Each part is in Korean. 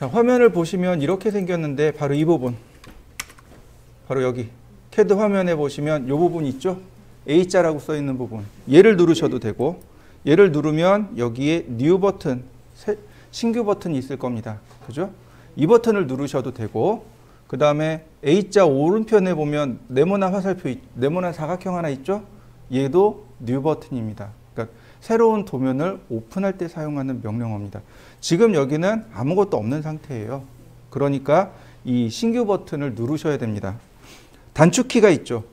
자, 화면을 보시면 이렇게 생겼는데 바로 이 부분, 바로 여기 CAD 화면에 보시면 이 부분 있죠? A자라고 써 있는 부분, 얘를 누르셔도 되고, 얘를 누르면 여기에 뉴 버튼, 신규 버튼이 있을 겁니다. 그죠? 이 버튼을 누르셔도 되고, 그 다음에 A자 오른편에 보면 네모난 화살표, 네모난 사각형 하나 있죠? 얘도 뉴 버튼입니다. 그러니까 새로운 도면을 오픈할 때 사용하는 명령어입니다. 지금 여기는 아무것도 없는 상태예요. 그러니까 이 신규 버튼을 누르셔야 됩니다. 단축키가 있죠.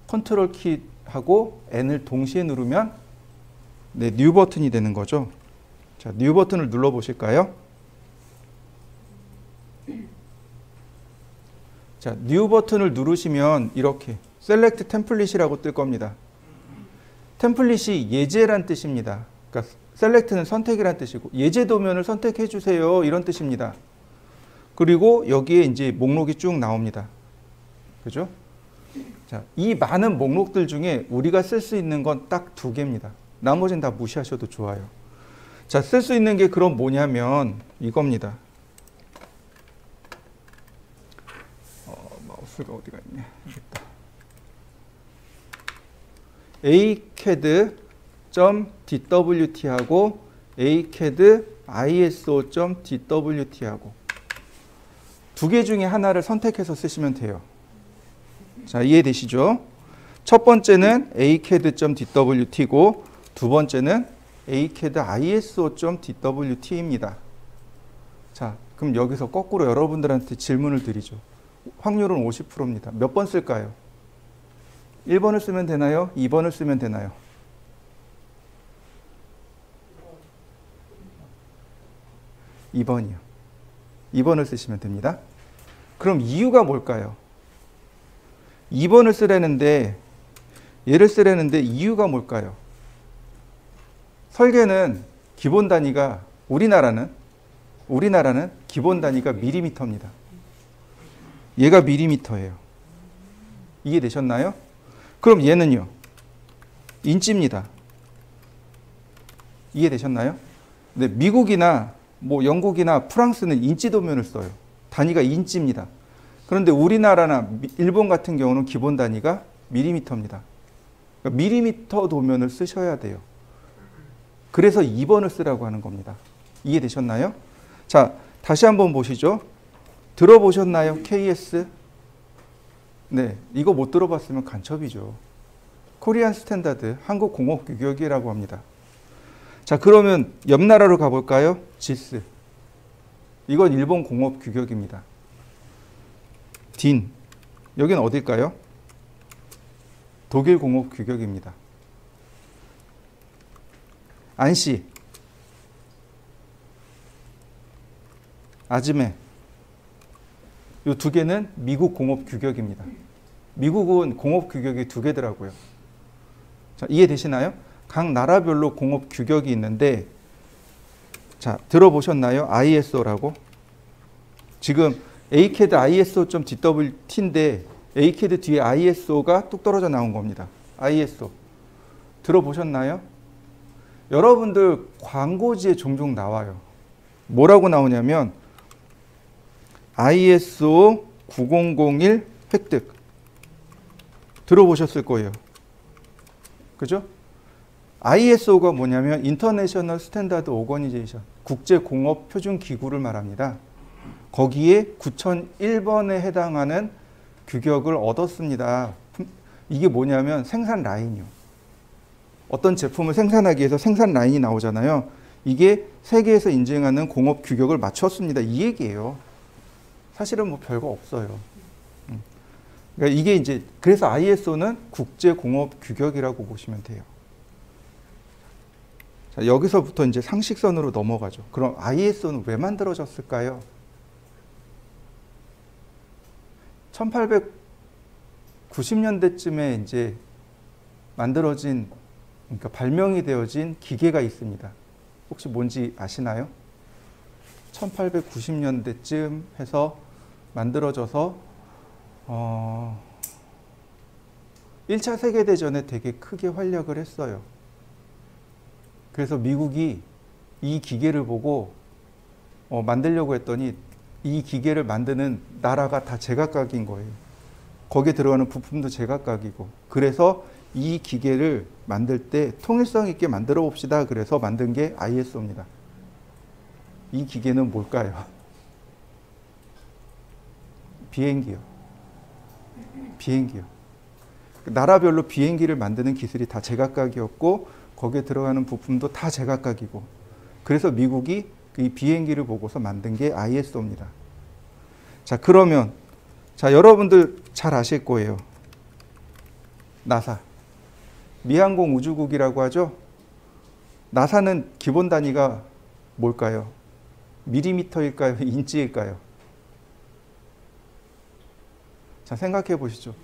컨트롤 키하고 N을 동시에 누르면 네, 뉴 버튼이 되는 거죠. 자, 뉴 버튼을 눌러 보실까요? 자, 뉴 버튼을 누르시면 이렇게 셀렉트 템플릿이라고 뜰 겁니다. 템플릿이 예제란 뜻입니다. 그러니까 셀렉트는 선택이란 뜻이고, 예제 도면을 선택해 주세요, 이런 뜻입니다. 그리고 여기에 이제 목록이 쭉 나옵니다. 그죠? 자, 이 많은 목록들 중에 우리가 쓸 수 있는 건 딱 2개입니다. 나머지는 다 무시하셔도 좋아요. 자, 쓸 수 있는 게 그럼 뭐냐면 이겁니다. 마우스가 어디가 있냐? 여기다. acad.dwt하고 acad.iso.dwt하고 2개 중에 하나를 선택해서 쓰시면 돼요. 자, 이해되시죠? 첫 번째는 acad.dwt고 두 번째는 acad.iso.dwt입니다. 자, 그럼 여기서 거꾸로 여러분들한테 질문을 드리죠. 확률은 50%입니다. 몇 번 쓸까요? 1번을 쓰면 되나요? 2번을 쓰면 되나요? 2번이요. 2번을 쓰시면 됩니다. 그럼 이유가 뭘까요? 2번을 쓰려는데, 얘를 쓰려는데 이유가 뭘까요? 설계는 기본 단위가, 우리나라는 기본 단위가 밀리미터입니다. 얘가 밀리미터예요. 이해되셨나요? 그럼 얘는요? 인치입니다. 이해되셨나요? 네, 미국이나 뭐 영국이나 프랑스는 인치 도면을 써요. 단위가 인치입니다. 그런데 우리나라나 일본 같은 경우는 기본 단위가 밀리미터입니다. 그러니까 밀리미터 도면을 쓰셔야 돼요. 그래서 2번을 쓰라고 하는 겁니다. 이해되셨나요? 자, 다시 한번 보시죠. 들어보셨나요? KS? 네, 이거 못 들어봤으면 간첩이죠. 코리안 스탠다드, 한국 공업 규격이라고 합니다. 자, 그러면 옆 나라로 가볼까요? 지스. 이건 일본 공업 규격입니다. 딘. 여기는 어딜까요? 독일 공업 규격입니다. 안시. 아즈메. 이 2개는 미국 공업 규격입니다. 미국은 공업 규격이 2개더라고요. 자, 이해되시나요? 각 나라별로 공업 규격이 있는데, 자, 들어보셨나요? ISO라고. 지금 acad iso.dwt인데 acad 뒤에 iso가 뚝 떨어져 나온 겁니다. ISO. 들어보셨나요? 여러분들 광고지에 종종 나와요. 뭐라고 나오냐면 ISO 9001 획득. 들어보셨을 거예요. 그죠? ISO가 뭐냐면 인터내셔널 스탠다드 오거니제이션, 국제공업표준기구를 말합니다. 거기에 9001번에 해당하는 규격을 얻었습니다. 이게 뭐냐면 생산 라인이요. 어떤 제품을 생산하기 위해서 생산 라인이 나오잖아요. 이게 세계에서 인증하는 공업 규격을 맞췄습니다. 이 얘기예요. 사실은 뭐 별거 없어요. 그러니까 이게 이제 그래서 ISO는 국제공업 규격이라고 보시면 돼요. 자, 여기서부터 이제 상식선으로 넘어가죠. 그럼 ISO는 왜 만들어졌을까요? 1890년대쯤에 이제 만들어진, 그러니까 발명이 되어진 기계가 있습니다. 혹시 뭔지 아시나요? 1890년대쯤 해서 만들어져서 1차 세계대전에 되게 크게 활약을 했어요. 그래서 미국이 이 기계를 보고 만들려고 했더니 이 기계를 만드는 나라가 다 제각각인 거예요. 거기에 들어가는 부품도 제각각이고. 그래서 이 기계를 만들 때 통일성 있게 만들어 봅시다. 그래서 만든 게 ISO입니다. 이 기계는 뭘까요? 비행기요. 비행기요. 나라별로 비행기를 만드는 기술이 다 제각각이었고 거기에 들어가는 부품도 다 제각각이고 그래서 미국이 이 비행기를 보고서 만든 게 ISO입니다. 자, 그러면 자, 여러분들 잘 아실 거예요. 나사. 미항공 우주국이라고 하죠. 나사는 기본 단위가 뭘까요? 밀리미터일까요? 인치일까요? 자, 생각해 보시죠.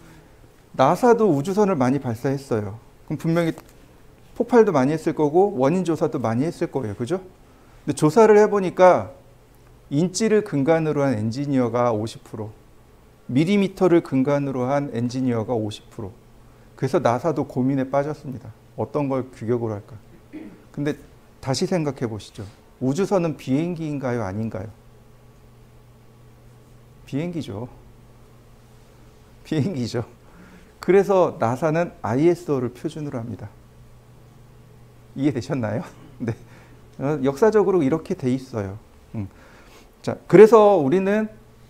나사도 우주선을 많이 발사했어요. 그럼 분명히 폭발도 많이 했을 거고 원인 조사도 많이 했을 거예요. 그죠? 근데 조사를 해보니까 인치를 근간으로 한 엔지니어가 50%, 밀리미터를 근간으로 한 엔지니어가 50%. 그래서 나사도 고민에 빠졌습니다. 어떤 걸 규격으로 할까? 근데 다시 생각해 보시죠. 우주선은 비행기인가요? 아닌가요? 비행기죠. 비행기죠. 그래서 나사는 ISO를 표준으로 합니다. 이해되셨나요? 네. 역사적으로 이렇게 돼 있어요. 자, 그래서 우리는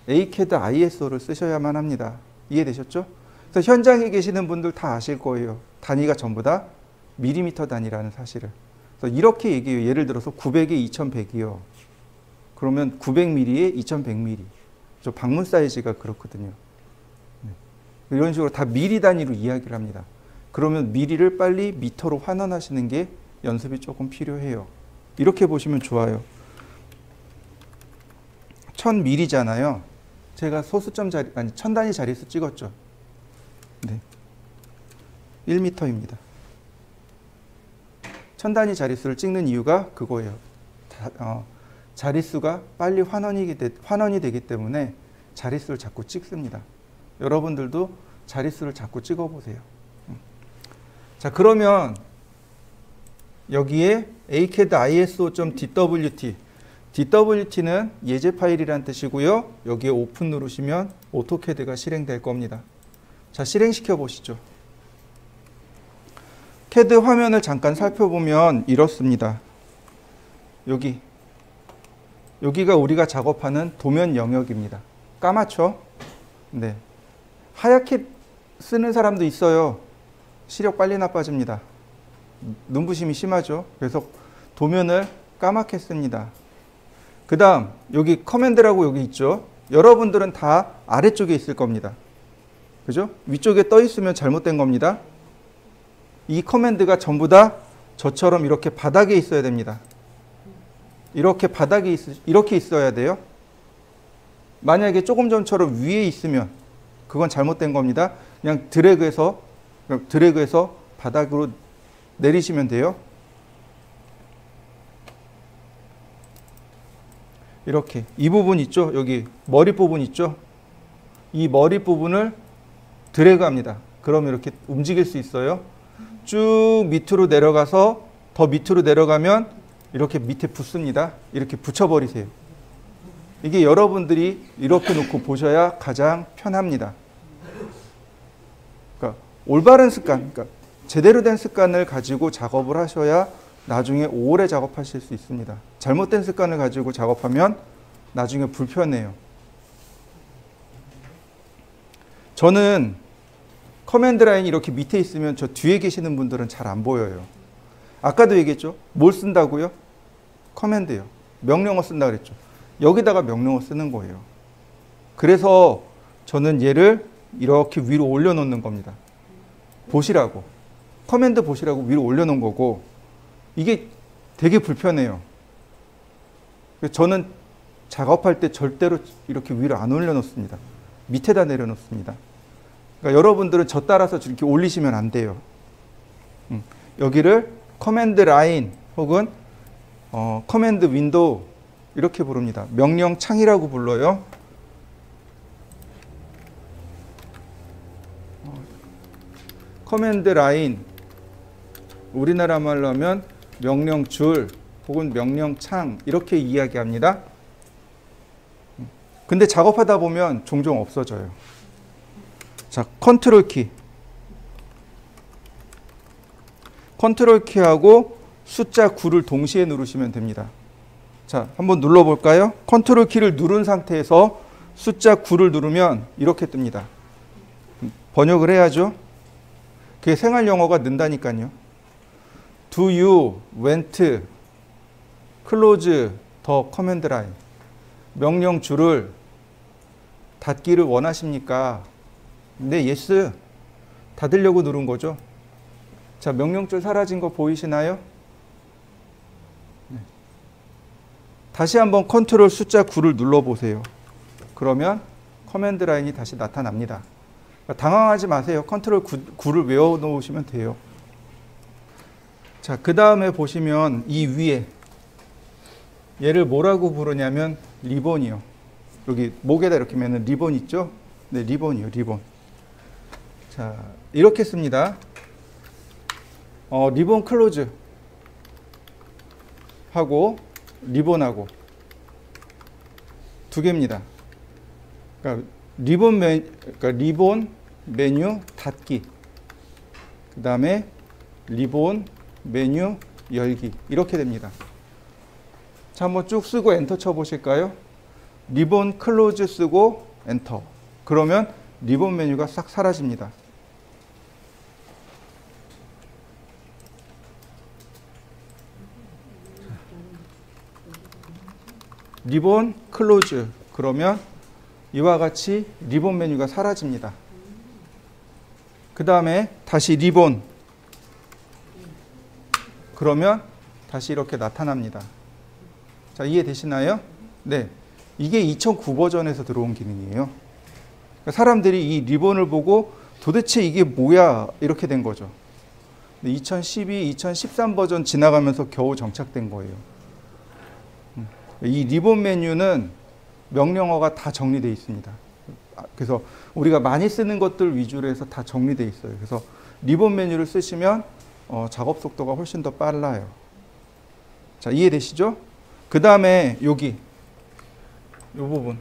ACAD ISO를 쓰셔야만 합니다. 이해되셨죠? 그래서 현장에 계시는 분들 다 아실 거예요. 단위가 전부 다 밀리미터 단위라는 사실을. 그래서 이렇게 얘기해요. 예를 들어서 900에 2100이요. 그러면 900mm에 2100mm. 저 방문 사이즈가 그렇거든요. 네. 이런 식으로 다 미리 단위로 이야기를 합니다. 그러면 미리를 빨리 미터로 환원하시는 게 연습이 조금 필요해요. 이렇게 보시면 좋아요. 1000mm잖아요. 제가 소수점 자리, 아니 1000단위 자릿수 찍었죠. 네. 1m입니다. 1000단위 자릿수를 찍는 이유가 그거예요. 자릿수가 빨리 환원이 되기 때문에 자릿수를 자꾸 찍습니다. 여러분들도 자릿수를 자꾸 찍어보세요. 자, 그러면 여기에 ACAD ISO.DWT DWT는 예제 파일이란 뜻이고요. 여기에 오픈 누르시면 오토캐드가 실행될 겁니다. 자, 실행시켜 보시죠. 캐드 화면을 잠깐 살펴보면 이렇습니다. 여기가 우리가 작업하는 도면 영역입니다. 까맣죠? 네. 하얗게 쓰는 사람도 있어요. 시력 빨리 나빠집니다. 눈부심이 심하죠. 그래서 도면을 까맣게 씁니다. 그 다음 여기 커맨드라고 여기 있죠. 여러분들은 다 아래쪽에 있을 겁니다. 그죠? 위쪽에 떠 있으면 잘못된 겁니다. 이 커맨드가 전부 다 저처럼 이렇게 바닥에 있어야 됩니다. 이렇게 바닥에 이렇게 있어야 돼요. 만약에 조금 전처럼 위에 있으면 그건 잘못된 겁니다. 그냥 드래그해서 바닥으로 내리시면 돼요. 이렇게 이 부분 있죠. 여기 머리 부분 있죠. 이 머리 부분을 드래그합니다. 그러면 이렇게 움직일 수 있어요. 쭉 밑으로 내려가서 더 밑으로 내려가면 이렇게 밑에 붙습니다. 이렇게 붙여버리세요. 이게 여러분들이 이렇게 놓고 보셔야 가장 편합니다. 그러니까 올바른 습관, 그러니까 제대로 된 습관을 가지고 작업을 하셔야 나중에 오래 작업하실 수 있습니다. 잘못된 습관을 가지고 작업하면 나중에 불편해요. 저는 커맨드 라인이 이렇게 밑에 있으면 저 뒤에 계시는 분들은 잘 안 보여요. 아까도 얘기했죠? 뭘 쓴다고요? 커맨드요. 명령어 쓴다 그랬죠. 여기다가 명령어 쓰는 거예요. 그래서 저는 얘를 이렇게 위로 올려놓는 겁니다. 보시라고. 커맨드 보시라고 위로 올려놓은 거고 이게 되게 불편해요. 저는 작업할 때 절대로 이렇게 위로 안 올려놓습니다. 밑에다 내려놓습니다. 그러니까 여러분들은 저 따라서 이렇게 올리시면 안 돼요. 여기를 커맨드 라인 혹은 커맨드 윈도우 이렇게 부릅니다. 명령 창이라고 불러요. 커맨드 라인 우리나라 말로 하면 명령 줄 혹은 명령 창 이렇게 이야기합니다. 근데 작업하다 보면 종종 없어져요. 자, 컨트롤 키. 컨트롤 키하고 숫자 9를 동시에 누르시면 됩니다. 자, 한번 눌러볼까요? 컨트롤 키를 누른 상태에서 숫자 9를 누르면 이렇게 뜹니다. 번역을 해야죠. 그게 생활 영어가 는다니까요. Do you want close the command line? 명령 줄을 닫기를 원하십니까? 네, yes. 닫으려고 누른 거죠. 자, 명령줄 사라진 거 보이시나요? 네. 다시 한번 컨트롤 숫자 9를 눌러보세요. 그러면 커맨드 라인이 다시 나타납니다. 그러니까 당황하지 마세요. 컨트롤 9를 외워놓으시면 돼요. 자, 그 다음에 보시면 이 위에 얘를 뭐라고 부르냐면 리본이요. 여기 목에다 이렇게 매는 리본 있죠? 네, 리본이요, 리본. 자, 이렇게 씁니다. 리본 클로즈 하고 리본하고 두 개입니다. 그러니까 리본 메뉴 닫기. 그 다음에 리본 메뉴 열기. 이렇게 됩니다. 자, 한번 쭉 쓰고 엔터 쳐보실까요? 리본 클로즈 쓰고 엔터. 그러면 리본 메뉴가 싹 사라집니다. 리본 클로즈. 그러면 이와 같이 리본 메뉴가 사라집니다. 그 다음에 다시 리본. 그러면 다시 이렇게 나타납니다. 자, 이해되시나요? 네. 이게 2009 버전에서 들어온 기능이에요. 그러니까 사람들이 이 리본을 보고 도대체 이게 뭐야? 이렇게 된 거죠. 2012, 2013 버전 지나가면서 겨우 정착된 거예요. 이 리본 메뉴는 명령어가 다 정리되어 있습니다. 그래서 우리가 많이 쓰는 것들 위주로 해서 다 정리되어 있어요. 그래서 리본 메뉴를 쓰시면 작업 속도가 훨씬 더 빨라요. 자, 이해되시죠? 그 다음에 여기 이 부분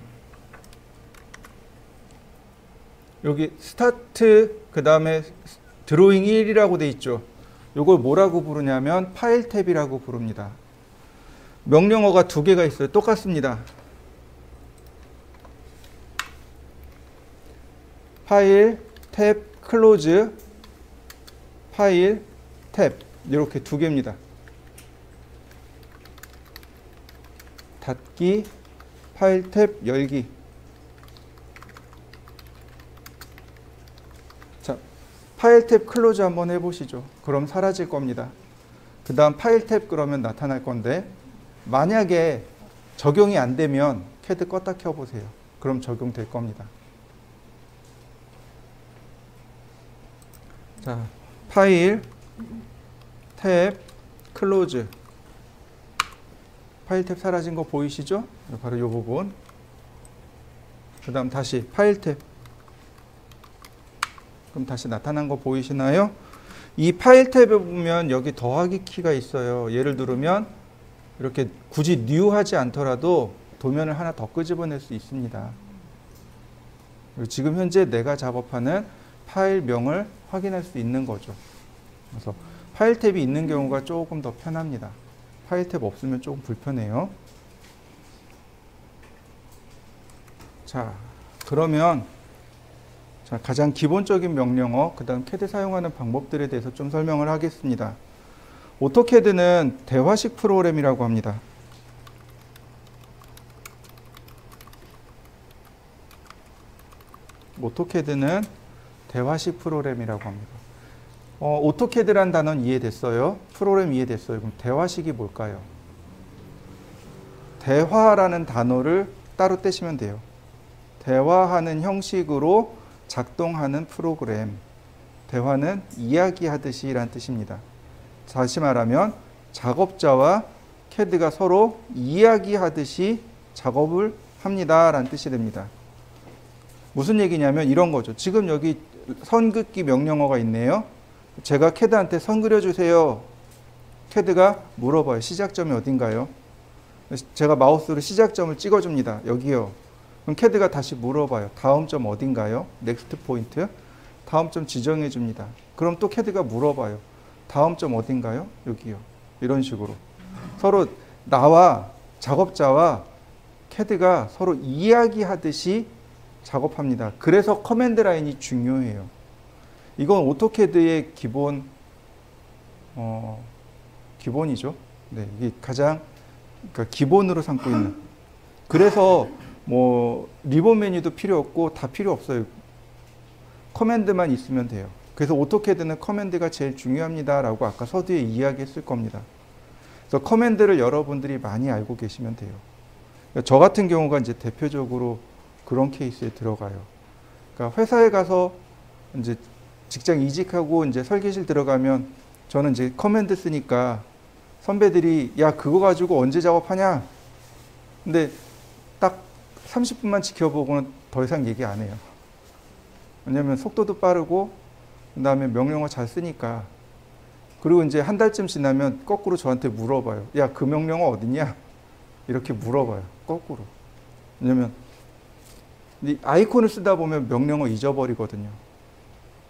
여기 스타트 그 다음에 드로잉 1이라고 돼 있죠. 이걸 뭐라고 부르냐면 파일 탭이라고 부릅니다. 명령어가 두 개가 있어요. 똑같습니다. 파일 탭 클로즈 파일 탭 이렇게 두 개입니다. 닫기 파일 탭 열기. 자, 파일 탭 클로즈 한번 해보시죠. 그럼 사라질 겁니다. 그 다음 파일 탭 그러면 나타날 건데 만약에 적용이 안 되면 CAD 껐다 켜보세요. 그럼 적용될 겁니다. 자, 파일 탭 클로즈. 파일 탭 사라진 거 보이시죠? 바로 이 부분. 그 다음 다시 파일 탭. 그럼 다시 나타난 거 보이시나요? 이 파일 탭에 보면 여기 더하기 키가 있어요. 얘를 누르면 이렇게 굳이 new 하지 않더라도 도면을 하나 더 끄집어낼 수 있습니다. 지금 현재 내가 작업하는 파일명을 확인할 수 있는 거죠. 그래서 파일 탭이 있는 경우가 조금 더 편합니다. 파일 탭 없으면 조금 불편해요. 자, 그러면 자, 가장 기본적인 명령어, 그 다음 CAD 사용하는 방법들에 대해서 좀 설명을 하겠습니다. 오토캐드는 대화식 프로그램이라고 합니다. 오토캐드는 대화식 프로그램이라고 합니다. 오토캐드란 단어는 이해됐어요? 프로그램 이해됐어요? 그럼 대화식이 뭘까요? 대화라는 단어를 따로 떼시면 돼요. 대화하는 형식으로 작동하는 프로그램. 대화는 이야기하듯이 라는 뜻입니다. 다시 말하면 작업자와 CAD가 서로 이야기하듯이 작업을 합니다 라는 뜻이 됩니다. 무슨 얘기냐면 이런 거죠. 지금 여기 선 긋기 명령어가 있네요. 제가 CAD한테 선 그려주세요. CAD가 물어봐요. 시작점이 어딘가요? 제가 마우스로 시작점을 찍어줍니다. 여기요. 그럼 캐드가 다시 물어봐요. 다음 점 어딘가요? 넥스트 포인트. 다음 점 지정해 줍니다. 그럼 또 캐드가 물어봐요. 다음 점 어딘가요? 여기요. 이런 식으로. 서로 나와 작업자와 캐드가 서로 이야기하듯이 작업합니다. 그래서 커맨드 라인이 중요해요. 이건 오토캐드의 기본이죠. 네, 이게 가장 그러니까 기본으로 삼고 있는. 그래서 뭐 리본 메뉴도 필요 없고 다 필요 없어요. 커맨드만 있으면 돼요. 그래서 오토캐드는 커맨드가 제일 중요합니다라고 아까 서두에 이야기했을 겁니다. 그래서 커맨드를 여러분들이 많이 알고 계시면 돼요. 그러니까 저 같은 경우가 이제 대표적으로 그런 케이스에 들어가요. 그러니까 회사에 가서 이제 직장 이직하고 이제 설계실 들어가면 저는 이제 커맨드 쓰니까 선배들이 야 그거 가지고 언제 작업하냐? 근데 딱 30분만 지켜보고는 더 이상 얘기 안 해요. 왜냐면 속도도 빠르고 그다음에 명령어 잘 쓰니까. 그리고 이제 한 달쯤 지나면 거꾸로 저한테 물어봐요. 야 그 명령어 어딨냐? 이렇게 물어봐요. 거꾸로. 왜냐면 이 아이콘을 쓰다 보면 명령어 잊어버리거든요.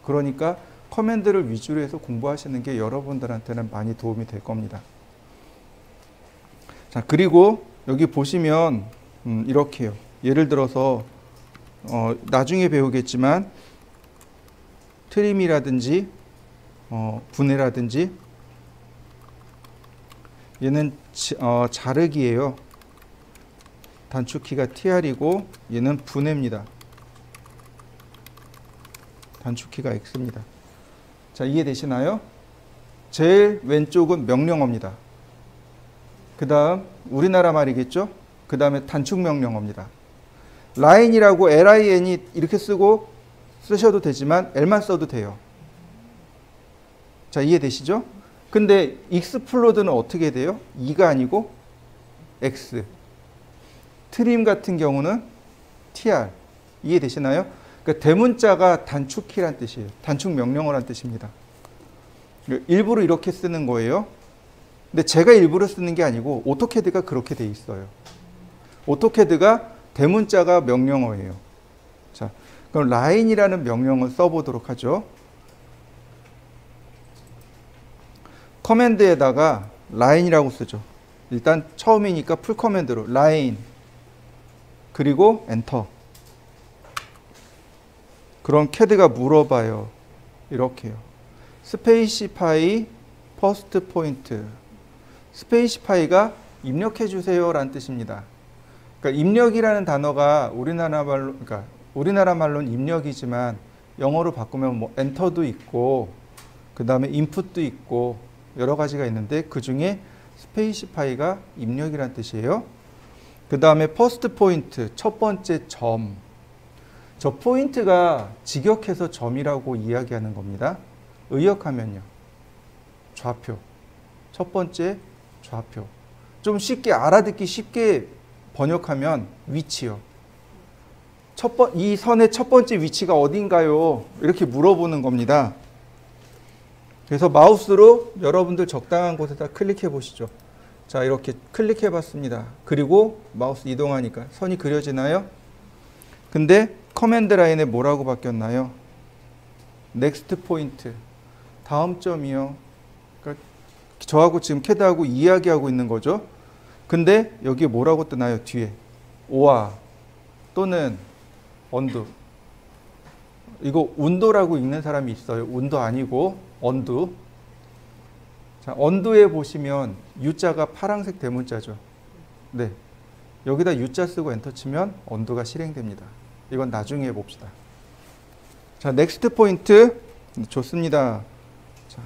그러니까 커맨드를 위주로 해서 공부하시는 게 여러분들한테는 많이 도움이 될 겁니다. 자, 그리고 여기 보시면 이렇게요. 예를 들어서 나중에 배우겠지만 트림이라든지 분해라든지 얘는 자르기예요. 단축키가 TR이고 얘는 분해입니다. 단축키가 X입니다. 자, 이해되시나요? 제일 왼쪽은 명령어입니다. 그 다음 우리나라 말이겠죠? 그 다음에 단축 명령어입니다. 라인이라고 LIN이 이렇게 쓰셔도 되지만 L만 써도 돼요. 자, 이해되시죠? 근데 익스플로드는 어떻게 돼요? 2가 아니고 X. 트림 같은 경우는 TR. 이해되시나요? 그러니까 대문자가 단축키란 뜻이에요. 단축 명령어란 뜻입니다. 일부러 이렇게 쓰는 거예요. 근데 제가 일부러 쓰는 게 아니고 오토캐드가 그렇게 돼 있어요. 오토캐드가 대문자가 명령어예요. 자, 그럼 라인이라는 명령을 써보도록 하죠. 커맨드에다가 라인이라고 쓰죠. 일단 처음이니까 풀 커맨드로 라인 그리고 엔터. 그럼 캐드가 물어봐요. 이렇게요. 스페이시파이 퍼스트 포인트. 스페이시파이가 입력해 주세요 라는 뜻입니다. 그러니까 입력이라는 단어가 우리나라 말로는 입력이지만 영어로 바꾸면 뭐 엔터도 있고 그 다음에 인풋도 있고 여러 가지가 있는데 그 중에 스페이시파이가 입력이란 뜻이에요. 그 다음에 퍼스트 포인트, 첫 번째 점. 저 포인트가 직역해서 점이라고 이야기하는 겁니다. 의역하면요. 좌표. 첫 번째 좌표. 좀 쉽게 알아듣기 쉽게 번역하면 위치요. 이 선의 첫 번째 위치가 어딘가요? 이렇게 물어보는 겁니다. 그래서 마우스로 여러분들 적당한 곳에다 클릭해 보시죠. 자, 이렇게 클릭해 봤습니다. 그리고 마우스 이동하니까 선이 그려지나요? 근데 커맨드 라인에 뭐라고 바뀌었나요? 넥스트 포인트. 다음 점이요. 그러니까 저하고 지금 캐드하고 이야기하고 있는 거죠. 근데 여기에 뭐라고 뜨나요? 뒤에. 오아 또는 언두. 이거 운도라고 읽는 사람이 있어요. 운도 아니고 언두. 자, 언두에 보시면 U자가 파란색 대문자죠. 네. 여기다 U자 쓰고 엔터 치면 언두가 실행됩니다. 이건 나중에 해봅시다. 자, 넥스트 포인트. 좋습니다. 자,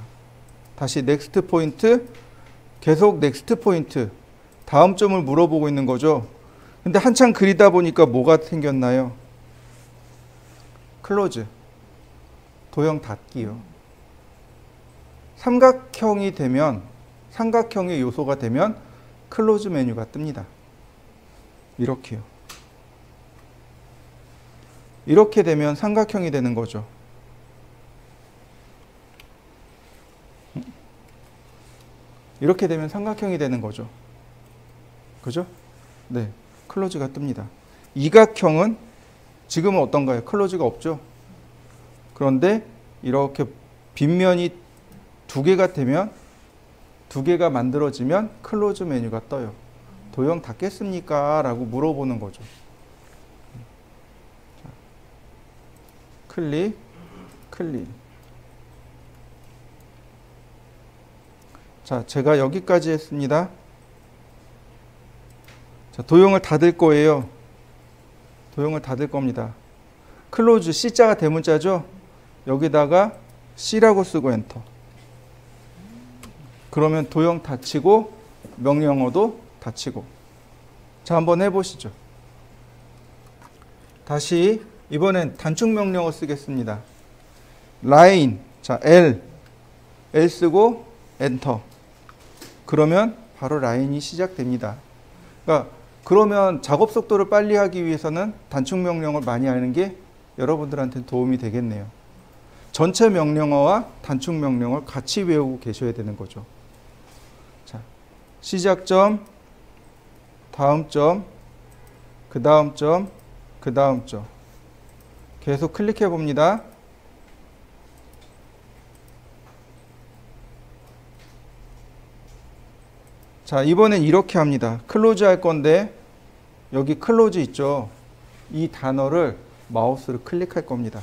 다시 넥스트 포인트. 계속 넥스트 포인트. 다음 점을 물어보고 있는 거죠. 근데 한참 그리다 보니까 뭐가 생겼나요? 클로즈. 도형 닫기요. 삼각형이 되면, 삼각형의 요소가 되면 클로즈 메뉴가 뜹니다. 이렇게요. 이렇게 되면 삼각형이 되는 거죠. 이렇게 되면 삼각형이 되는 거죠. 그죠? 네. 클로즈가 뜹니다. 이각형은 지금은 어떤가요? 클로즈가 없죠. 그런데 이렇게 빗면이 두 개가 되면, 두 개가 만들어지면 클로즈 메뉴가 떠요. 도형 닫겠습니까? 라고 물어보는 거죠. 클릭, 클릭. 자, 제가 여기까지 했습니다. 자, 도형을 닫을 거예요. 도형을 닫을 겁니다. 클로즈, C자가 대문자죠? 여기다가 C라고 쓰고 엔터. 그러면 도형 닫히고 명령어도 닫히고. 자, 한번 해보시죠. 다시 이번엔 단축 명령어 쓰겠습니다. 라인, 자, L 쓰고 엔터. 그러면 바로 라인이 시작됩니다. 그러면 작업 속도를 빨리 하기 위해서는 단축 명령어를 많이 하는 게 여러분들한테 도움이 되겠네요. 전체 명령어와 단축 명령어를 같이 외우고 계셔야 되는 거죠. 자, 시작점, 다음 점, 그 다음 점, 그 다음 점. 계속 클릭해 봅니다. 자, 이번엔 이렇게 합니다. 클로즈 할 건데 여기 클로즈 있죠? 이 단어를 마우스로 클릭할 겁니다.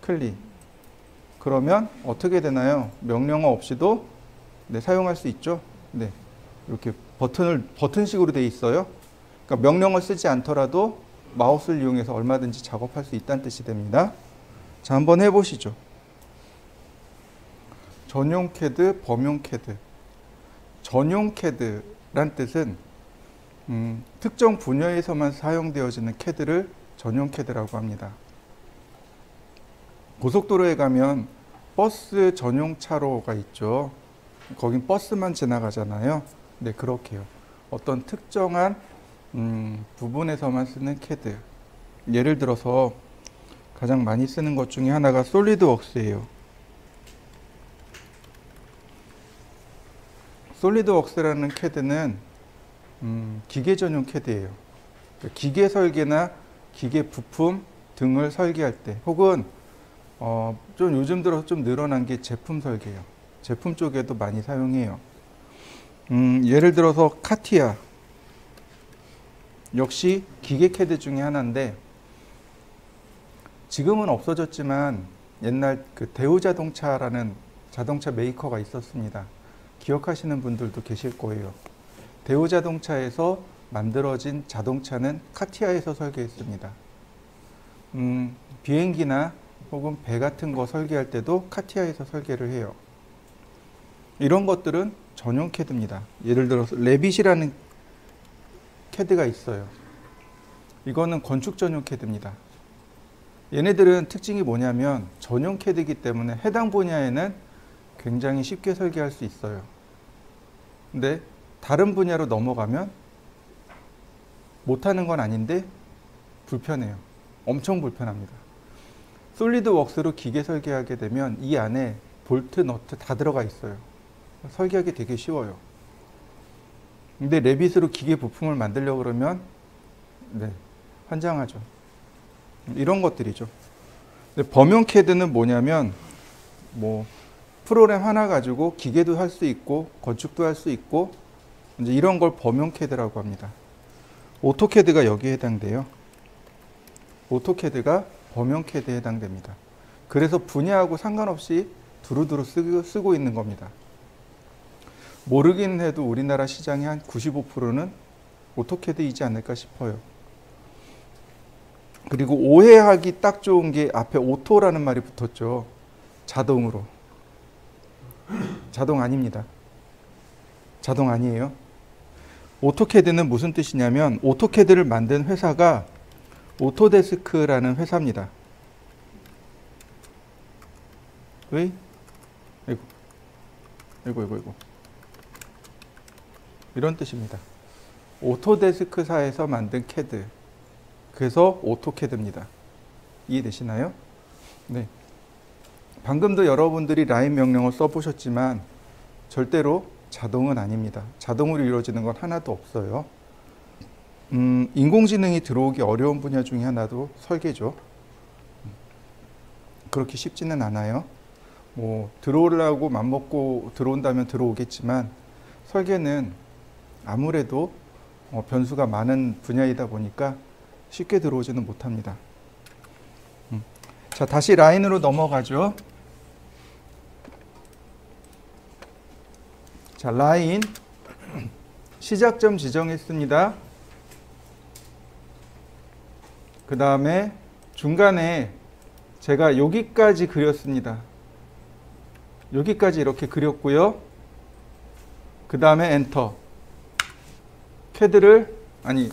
클릭. 그러면 어떻게 되나요? 명령어 없이도 네, 사용할 수 있죠? 네. 이렇게 버튼식으로 되어 있어요. 그러니까 명령어 쓰지 않더라도 마우스를 이용해서 얼마든지 작업할 수 있다는 뜻이 됩니다. 자, 한번 해보시죠. 전용 캐드, 범용 캐드. 전용 캐드란 뜻은 특정 분야에서만 사용되어지는 캐드를 전용 캐드라고 합니다. 고속도로에 가면 버스 전용 차로가 있죠. 거긴 버스만 지나가잖아요. 네, 그렇게요. 어떤 특정한 부분에서만 쓰는 캐드. 예를 들어서 가장 많이 쓰는 것 중에 하나가 솔리드웍스예요. 솔리드웍스라는 캐드는 기계 전용 캐드예요. 기계 설계나 기계 부품 등을 설계할 때, 혹은 좀 요즘 들어서 좀 늘어난 게 제품 설계예요. 제품 쪽에도 많이 사용해요. 예를 들어서 카티아 역시 기계 캐드 중에 하나인데, 지금은 없어졌지만 옛날 그 대우자동차라는 자동차 메이커가 있었습니다. 기억하시는 분들도 계실 거예요. 대우자동차에서 만들어진 자동차는 카티아에서 설계했습니다. 비행기나 혹은 배 같은 거 설계할 때도 카티아에서 설계를 해요. 이런 것들은 전용 캐드입니다. 예를 들어서 레빗이라는 캐드가 있어요. 이거는 건축 전용 캐드입니다. 얘네들은 특징이 뭐냐면 전용 캐드이기 때문에 해당 분야에는 굉장히 쉽게 설계할 수 있어요. 근데 다른 분야로 넘어가면 못하는 건 아닌데 불편해요. 엄청 불편합니다. 솔리드웍스로 기계 설계하게 되면 이 안에 볼트, 너트 다 들어가 있어요. 설계하기 되게 쉬워요. 근데 레빗으로 기계 부품을 만들려고 그러면 네, 환장하죠. 이런 것들이죠. 근데 범용 캐드는 뭐냐면 프로그램 하나 가지고 기계도 할 수 있고 건축도 할 수 있고 이제 이런 걸 범용 캐드라고 합니다. 오토캐드가 여기에 해당돼요. 오토캐드가 범용 캐드에 해당됩니다. 그래서 분야하고 상관없이 두루두루 쓰고 있는 겁니다. 모르긴 해도 우리나라 시장의 한 95%는 오토캐드이지 않을까 싶어요. 그리고 오해하기 딱 좋은 게 앞에 오토라는 말이 붙었죠. 자동으로. 자동 아닙니다. 자동 아니에요. 오토캐드는 무슨 뜻이냐면 오토캐드를 만든 회사가 오토데스크라는 회사입니다. 왜? 이거. 이런 뜻입니다. 오토데스크사에서 만든 캐드. 그래서 오토캐드입니다. 이해되시나요? 네. 방금도 여러분들이 라인 명령을 써보셨지만 절대로 자동은 아닙니다. 자동으로 이루어지는 건 하나도 없어요. 인공지능이 들어오기 어려운 분야 중에 하나도 설계죠. 그렇게 쉽지는 않아요. 뭐 들어오려고 맘먹고 들어온다면 들어오겠지만 설계는 아무래도 변수가 많은 분야이다 보니까 쉽게 들어오지는 못합니다. 자, 다시 라인으로 넘어가죠. 자, 라인 시작점 지정했습니다. 그 다음에 중간에 제가 여기까지 그렸습니다. 여기까지 이렇게 그렸고요. 그 다음에 엔터.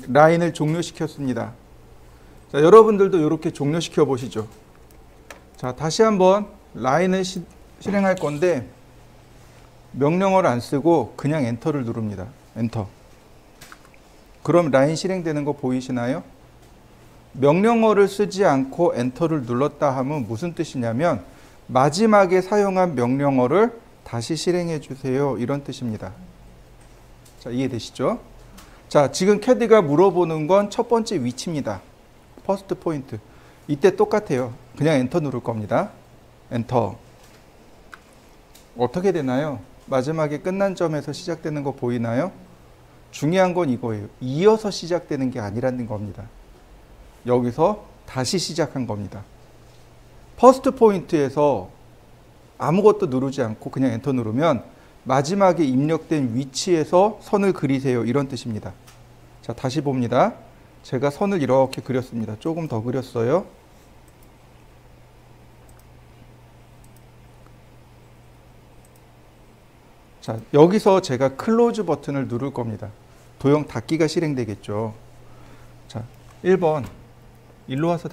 라인을 종료시켰습니다. 자, 여러분들도 이렇게 종료시켜 보시죠. 자, 다시 한번 라인을 실행할 건데 명령어를 안 쓰고 그냥 엔터를 누릅니다. 엔터. 그럼 라인 실행되는 거 보이시나요? 명령어를 쓰지 않고 엔터를 눌렀다 하면 무슨 뜻이냐면 마지막에 사용한 명령어를 다시 실행해 주세요. 이런 뜻입니다. 자, 이해되시죠? 자, 지금 캐드가 물어보는 건 첫 번째 위치입니다. 퍼스트 포인트. 이때 똑같아요. 그냥 엔터 누를 겁니다. 엔터. 어떻게 되나요? 마지막에 끝난 점에서 시작되는 거 보이나요? 중요한 건 이거예요. 이어서 시작되는 게 아니라는 겁니다. 여기서 다시 시작한 겁니다. 퍼스트 포인트에서 아무것도 누르지 않고 그냥 엔터 누르면 마지막에 입력된 위치에서 선을 그리세요. 이런 뜻입니다. 자, 다시 봅니다. 제가 선을 이렇게 그렸습니다. 조금 더 그렸어요. 자, 여기서 제가 클로즈 버튼을 누를 겁니다. 도형 닫기가 실행되겠죠. 자, 1번 일로 와서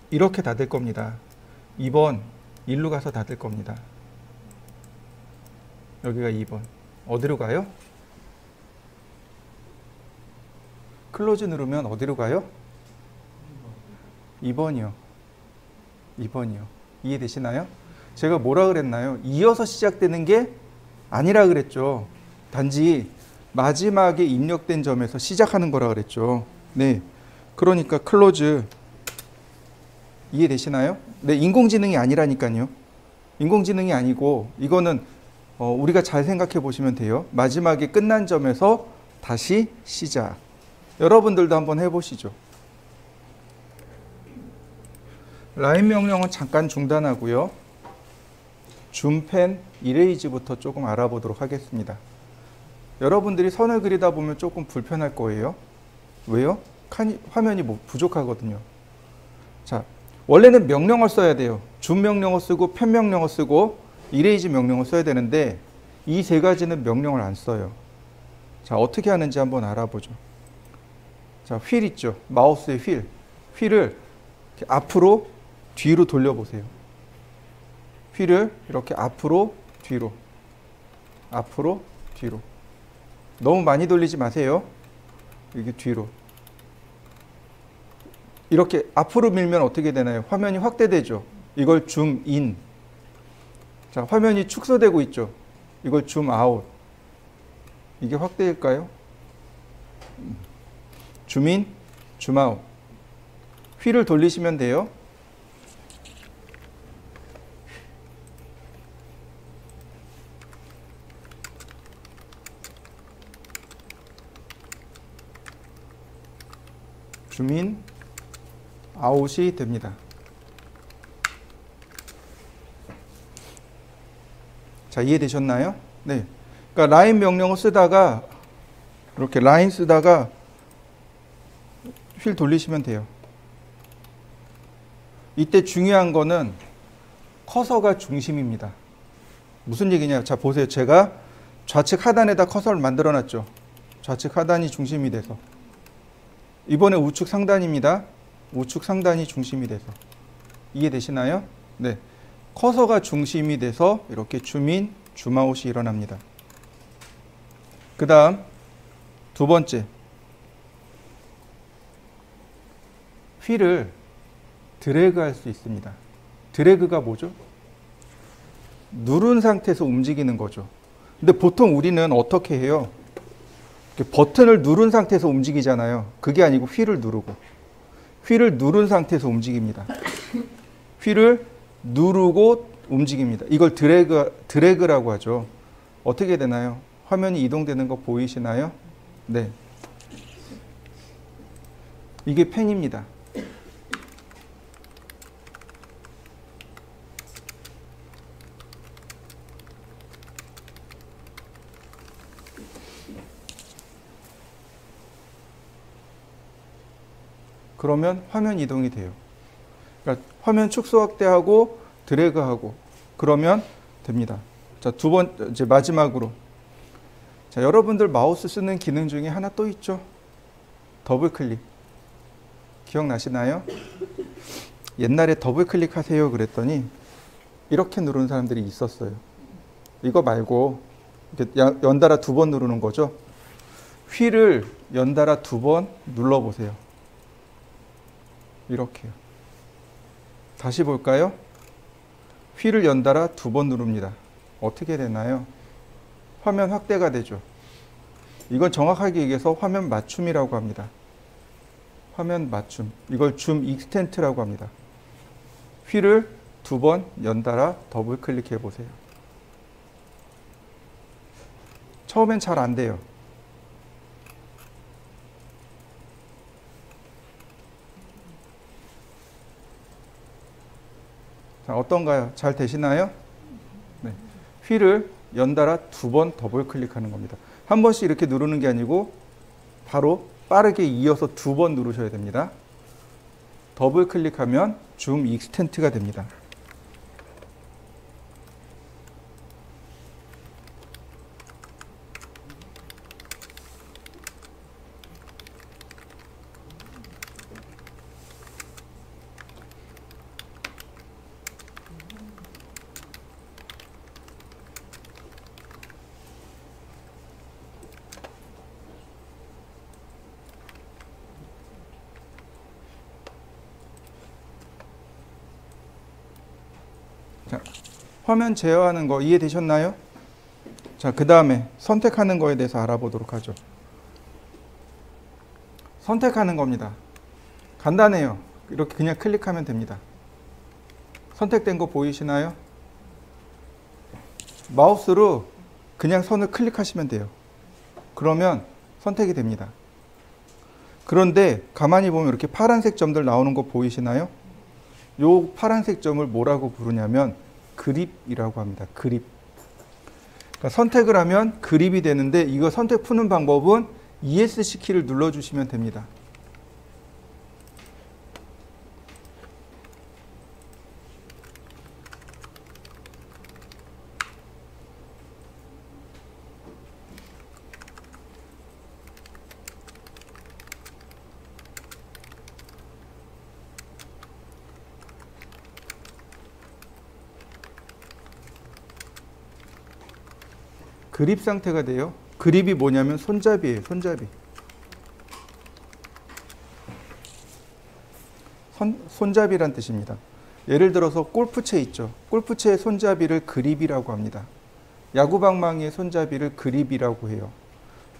이렇게 닫을 겁니다. 2번 일로 가서 닫을 겁니다. 여기가 2번. 어디로 가요? 클로즈 누르면 어디로 가요? 2번이요. 2번이요. 이해되시나요? 제가 뭐라 그랬나요? 이어서 시작되는 게 아니라 그랬죠. 단지 마지막에 입력된 점에서 시작하는 거라 그랬죠. 네. 그러니까 클로즈 이해되시나요? 네, 인공지능이 아니라니까요. 인공지능이 아니고 이거는 우리가 잘 생각해 보시면 돼요. 마지막에 끝난 점에서 다시 시작. 여러분들도 한번 해보시죠. 라인 명령은 잠깐 중단하고요. 줌펜 이레이즈부터 조금 알아보도록 하겠습니다. 여러분들이 선을 그리다 보면 조금 불편할 거예요. 왜요? 화면이 부족하거든요. 자, 원래는 명령어 써야 돼요. 줌 명령어 쓰고 펜 명령어 쓰고 이레이즈 명령어 써야 되는데 이 세 가지는 명령을 안 써요. 자, 어떻게 하는지 한번 알아보죠. 자, 휠 있죠. 마우스의 휠. 휠을 이렇게 앞으로 뒤로 돌려보세요. 휠을 이렇게 앞으로 뒤로 앞으로 뒤로 너무 많이 돌리지 마세요. 이게 뒤로 이렇게 앞으로 밀면 어떻게 되나요? 화면이 확대되죠. 이걸 줌인. 자, 화면이 축소되고 있죠. 이걸 줌아웃. 이게 확대일까요? 줌인, 줌아웃. 휠을 돌리시면 돼요. 줌인, 아웃이 됩니다. 자, 이해되셨나요? 네. 그러니까 라인 명령을 쓰다가 이렇게 라인 쓰다가 휠 돌리시면 돼요. 이때 중요한 거는 커서가 중심입니다. 무슨 얘기냐? 자, 보세요. 제가 좌측 하단에다 커서를 만들어 놨죠. 좌측 하단이 중심이 돼서. 이번에 우측 상단입니다. 우측 상단이 중심이 돼서. 이해되시나요? 네. 커서가 중심이 돼서 이렇게 줌인, 줌아웃이 일어납니다. 그 다음 두 번째. 휠을 드래그 할 수 있습니다. 드래그가 뭐죠? 누른 상태에서 움직이는 거죠. 근데 보통 우리는 어떻게 해요? 버튼을 누른 상태에서 움직이잖아요. 그게 아니고 휠을 누르고. 휠을 누른 상태에서 움직입니다. 휠을 누르고 움직입니다. 이걸 드래그라고 하죠. 어떻게 되나요? 화면이 이동되는 거 보이시나요? 네. 이게 펜입니다. 그러면 화면 이동이 돼요. 그러니까 화면 축소 확대하고 드래그하고 그러면 됩니다. 자, 이제 마지막으로. 자, 여러분들 마우스 쓰는 기능 중에 하나 또 있죠. 더블 클릭. 기억나시나요? 옛날에 더블 클릭하세요 그랬더니 이렇게 누르는 사람들이 있었어요. 이거 말고 연달아 2번 누르는 거죠. 휠을 연달아 2번 눌러보세요. 이렇게요. 다시 볼까요? 휠을 연달아 2번 누릅니다. 어떻게 되나요? 화면 확대가 되죠. 이건 정확하게 얘기해서 화면 맞춤이라고 합니다. 화면 맞춤. 이걸 줌 익스텐트라고 합니다. 휠을 2번 연달아 더블 클릭해 보세요. 처음엔 잘 안 돼요. 자, 어떤가요? 잘 되시나요? 네. 휠을 연달아 2번 더블 클릭하는 겁니다. 한 번씩 이렇게 누르는 게 아니고 바로 빠르게 이어서 2번 누르셔야 됩니다. 더블 클릭하면 줌 익스텐트가 됩니다. 자, 화면 제어하는 거 이해되셨나요? 자, 그 다음에 선택하는 거에 대해서 알아보도록 하죠. 선택하는 겁니다. 간단해요. 이렇게 그냥 클릭하면 됩니다. 선택된 거 보이시나요? 마우스로 그냥 선을 클릭하시면 돼요. 그러면 선택이 됩니다. 그런데 가만히 보면 이렇게 파란색 점들 나오는 거 보이시나요? 요 파란색 점을 뭐라고 부르냐면 그립이라고 합니다. 그립. 그러니까 선택을 하면 그립이 되는데 이거 선택 푸는 방법은 ESC 키를 눌러주시면 됩니다. 그립 상태가 돼요. 그립이 뭐냐면 손잡이에요. 손잡이. 손잡이란 뜻입니다. 예를 들어서 골프채 있죠. 골프채의 손잡이를 그립이라고 합니다. 야구방망이의 손잡이를 그립이라고 해요.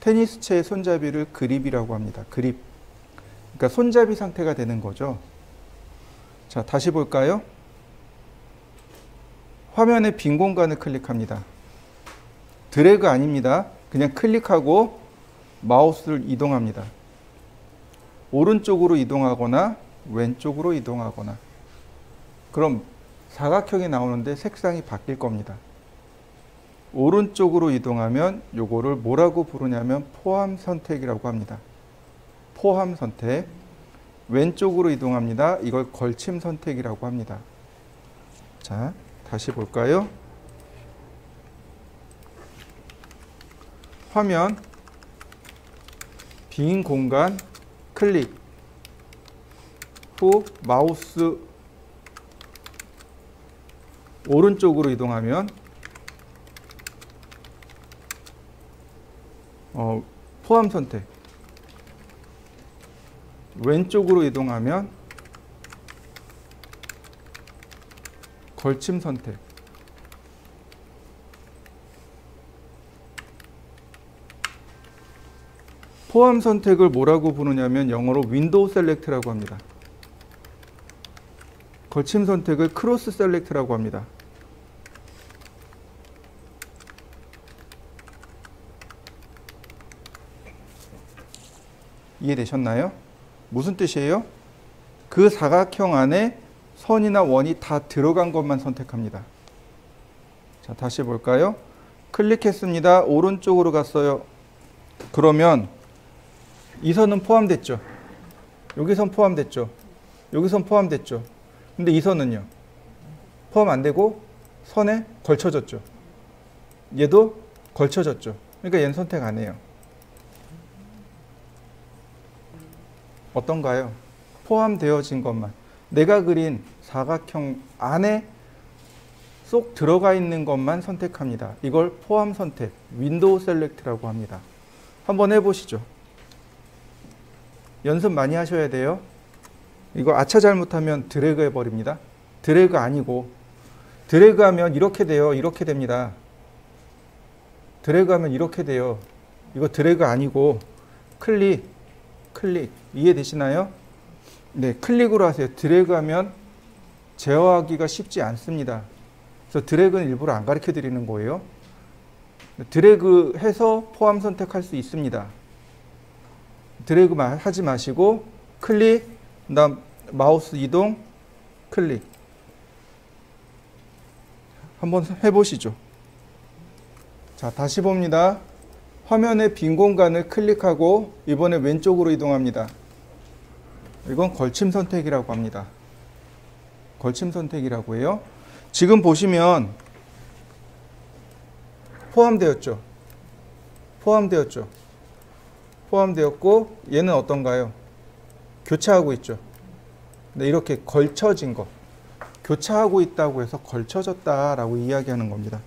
테니스채의 손잡이를 그립이라고 합니다. 그립. 그러니까 손잡이 상태가 되는 거죠. 자, 다시 볼까요? 화면의 빈 공간을 클릭합니다. 드래그 아닙니다. 그냥 클릭하고 마우스를 이동합니다. 오른쪽으로 이동하거나 왼쪽으로 이동하거나. 그럼 사각형이 나오는데 색상이 바뀔 겁니다. 오른쪽으로 이동하면 요거를 뭐라고 부르냐면 포함 선택이라고 합니다. 포함 선택. 왼쪽으로 이동합니다. 이걸 걸침 선택이라고 합니다. 자, 다시 볼까요? 화면, 빈 공간, 클릭 후 마우스 오른쪽으로 이동하면 포함 선택, 왼쪽으로 이동하면 걸침 선택. 포함 선택을 뭐라고 부르냐면 영어로 윈도우 셀렉트라고 합니다. 걸침 선택을 크로스 셀렉트라고 합니다. 이해되셨나요? 무슨 뜻이에요? 그 사각형 안에 선이나 원이 다 들어간 것만 선택합니다. 자, 다시 볼까요? 클릭했습니다. 오른쪽으로 갔어요. 그러면 이 선은 포함됐죠. 여기 선 포함됐죠. 여기 선 포함됐죠. 근데 이 선은요. 포함 안 되고 선에 걸쳐졌죠. 얘도 걸쳐졌죠. 그러니까 얘는 선택 안 해요. 어떤가요? 포함되어진 것만. 내가 그린 사각형 안에 쏙 들어가 있는 것만 선택합니다. 이걸 포함 선택, 윈도우 셀렉트라고 합니다. 한번 해보시죠. 연습 많이 하셔야 돼요. 이거 아차 잘못하면 드래그 해버립니다. 드래그 아니고, 드래그 하면 이렇게 돼요. 이렇게 됩니다. 드래그 하면 이렇게 돼요. 이거 드래그 아니고 클릭, 클릭. 이해되시나요? 네, 클릭으로 하세요. 드래그 하면 제어하기가 쉽지 않습니다. 그래서 드래그는 일부러 안 가르쳐 드리는 거예요. 드래그 해서 포함 선택할 수 있습니다. 드래그 하지 마시고 클릭, 그다음 마우스 이동, 클릭. 한번 해보시죠. 자, 다시 봅니다. 화면의 빈 공간을 클릭하고 이번에 왼쪽으로 이동합니다. 이건 걸침 선택이라고 합니다. 걸침 선택이라고 해요. 지금 보시면 포함되었죠. 포함되었죠. 포함되었고 얘는 어떤가요? 교차하고 있죠. 근데 이렇게 걸쳐진 거. 교차하고 있다고 해서 걸쳐졌다라고 이야기하는 겁니다.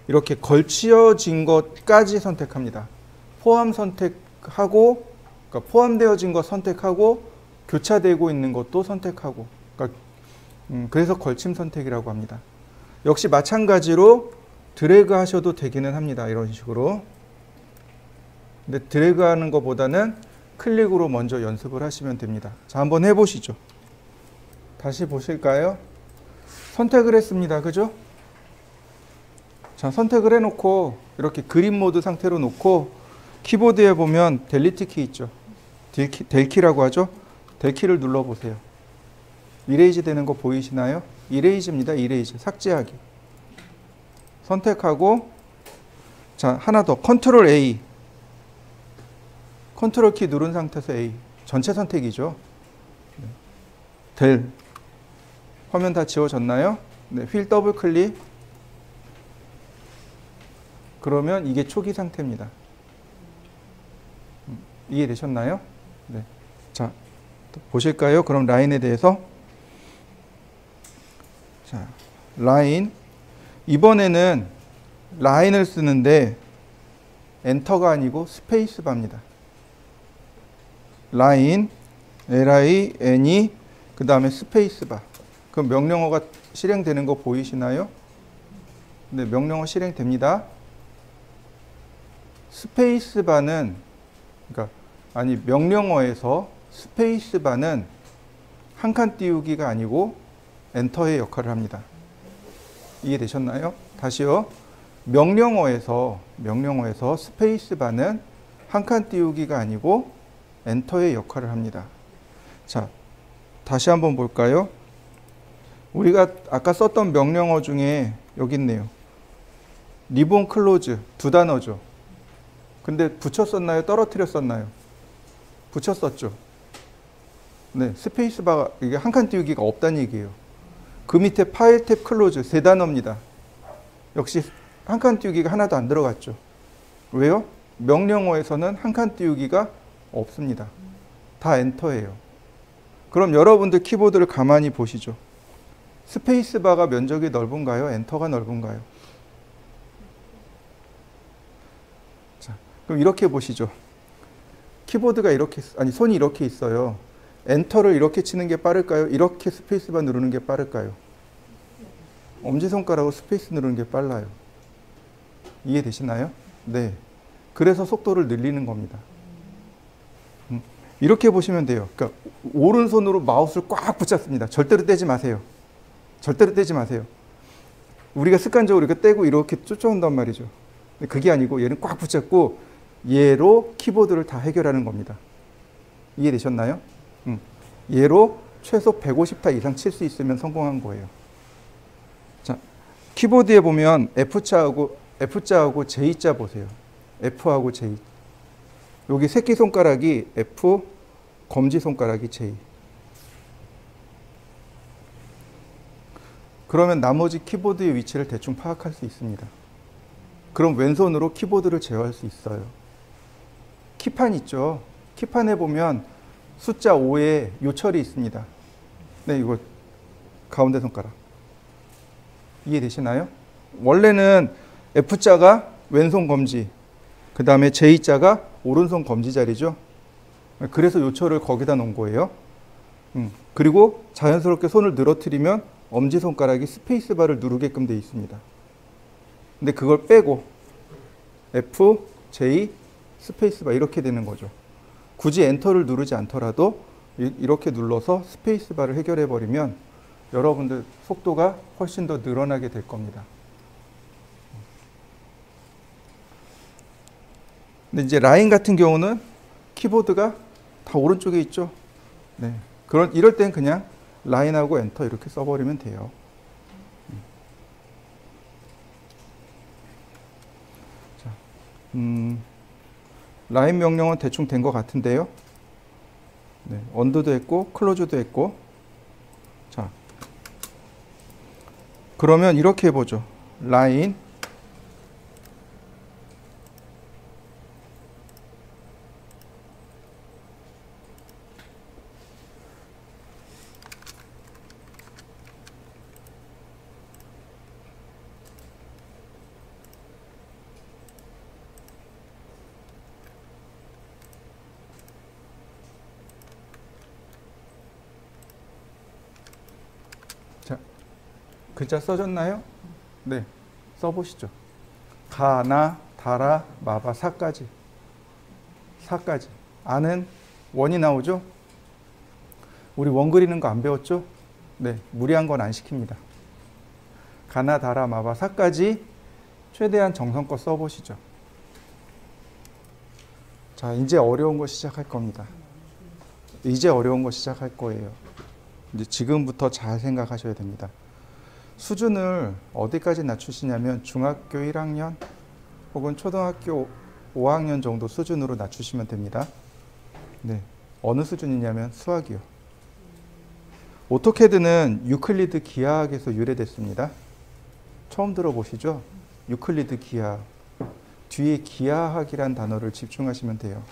이렇게 걸쳐진 것까지 선택합니다. 포함 선택하고, 그러니까 포함되어진 것 선택하고, 교차되고 있는 것도 선택하고, 그러니까 그래서 걸침 선택이라고 합니다. 역시 마찬가지로 드래그 하셔도 되기는 합니다. 이런 식으로. 근데 드래그 하는 것보다는 클릭으로 먼저 연습을 하시면 됩니다. 자, 한번 해보시죠. 다시 보실까요? 선택을 했습니다. 그죠? 자, 선택을 해놓고 이렇게 그림 모드 상태로 놓고 키보드에 보면 델리트 키 있죠. 델키라고 하죠. 델키를 눌러보세요. 이레이즈 되는 거 보이시나요? 이레이즈입니다. 이레이즈. 삭제하기. 선택하고, 자, 하나 더. 컨트롤 A. 컨트롤 키 누른 상태에서 A. 전체 선택이죠. 델. 화면 다 지워졌나요? 네, 휠 더블 클릭. 그러면 이게 초기 상태입니다. 이해되셨나요? 네. 자, 보실까요? 그럼 라인에 대해서. 자, 라인. 이번에는 라인을 쓰는데 엔터가 아니고 스페이스 바입니다. 라인, LINE, 그 다음에 스페이스 바. 그럼 명령어가 실행되는 거 보이시나요? 네, 명령어 실행됩니다. 스페이스 바는, 그러니까, 아니, 명령어에서 스페이스 바는 한 칸 띄우기가 아니고 엔터의 역할을 합니다. 이해되셨나요? 다시요. 명령어에서 스페이스 바는 한 칸 띄우기가 아니고 엔터의 역할을 합니다. 자, 다시 한번 볼까요? 우리가 아까 썼던 명령어 중에 여기 있네요. 리본 클로즈 두 단어죠. 근데 붙였었나요? 떨어뜨렸었나요? 붙였었죠. 네, 스페이스 바가 이게 한 칸 띄우기가 없다는 얘기예요. 그 밑에 파일 탭 클로즈 세 단어입니다. 역시 한 칸 띄우기가 하나도 안 들어갔죠. 왜요? 명령어에서는 한 칸 띄우기가 없습니다. 다 엔터예요. 그럼 여러분들 키보드를 가만히 보시죠. 스페이스 바가 면적이 넓은가요? 엔터가 넓은가요? 자, 그럼 이렇게 보시죠. 키보드가 이렇게, 아니, 손이 이렇게 있어요. 엔터를 이렇게 치는 게 빠를까요? 이렇게 스페이스 바 누르는 게 빠를까요? 엄지손가락으로 스페이스 누르는 게 빨라요. 이해되시나요? 네. 그래서 속도를 늘리는 겁니다. 이렇게 보시면 돼요. 그러니까 오른손으로 마우스를 꽉 붙잡습니다. 절대로 떼지 마세요. 절대로 떼지 마세요. 우리가 습관적으로 이렇게 떼고 이렇게 쫓아온단 말이죠. 근데 그게 아니고 얘는 꽉 붙잡고 얘로 키보드를 다 해결하는 겁니다. 이해되셨나요? 얘로 최소 150타 이상 칠 수 있으면 성공한 거예요. 자, 키보드에 보면 F자하고 J자 보세요. F하고 J. 여기 새끼손가락이 F, 검지손가락이 J. 그러면 나머지 키보드의 위치를 대충 파악할 수 있습니다. 그럼 왼손으로 키보드를 제어할 수 있어요. 키판 있죠. 키판에 보면 숫자 5에 요철이 있습니다. 네, 이거 가운데 손가락. 이해되시나요? 원래는 F자가 왼손 검지, 그 다음에 J자가 오른손 검지 자리죠. 그래서 요철을 거기다 놓은 거예요. 그리고 자연스럽게 손을 늘어뜨리면 엄지손가락이 스페이스바를 누르게끔 되어 있습니다. 근데 그걸 빼고 F, J, 스페이스바 이렇게 되는 거죠. 굳이 엔터를 누르지 않더라도 이렇게 눌러서 스페이스바를 해결해 버리면 여러분들 속도가 훨씬 더 늘어나게 될 겁니다. 근데 이제 라인 같은 경우는 키보드가 다 오른쪽에 있죠. 네. 이럴 땐 그냥 라인하고 엔터 이렇게 써버리면 돼요. 자, 라인 명령은 대충 된 것 같은데요. 네, 언더도 했고 클로즈도 했고. 자, 그러면 이렇게 해보죠. 라인 글자 써졌나요? 네, 써보시죠. 가나, 다라, 마바, 사까지. 사까지. 아는 원이 나오죠? 우리 원 그리는 거 안 배웠죠? 네, 무리한 건 안 시킵니다. 가나, 다라, 마바, 사까지 최대한 정성껏 써보시죠. 자, 이제 어려운 거 시작할 겁니다. 이제 어려운 거 시작할 거예요. 이제 지금부터 잘 생각하셔야 됩니다. 수준을 어디까지 낮추시냐면 중학교 1학년 혹은 초등학교 5학년 정도 수준으로 낮추시면 됩니다. 네, 어느 수준이냐면 수학이요. 오토캐드는 유클리드 기하학에서 유래됐습니다. 처음 들어보시죠? 유클리드 기하학. 뒤에 기하학이란 단어를 집중하시면 돼요.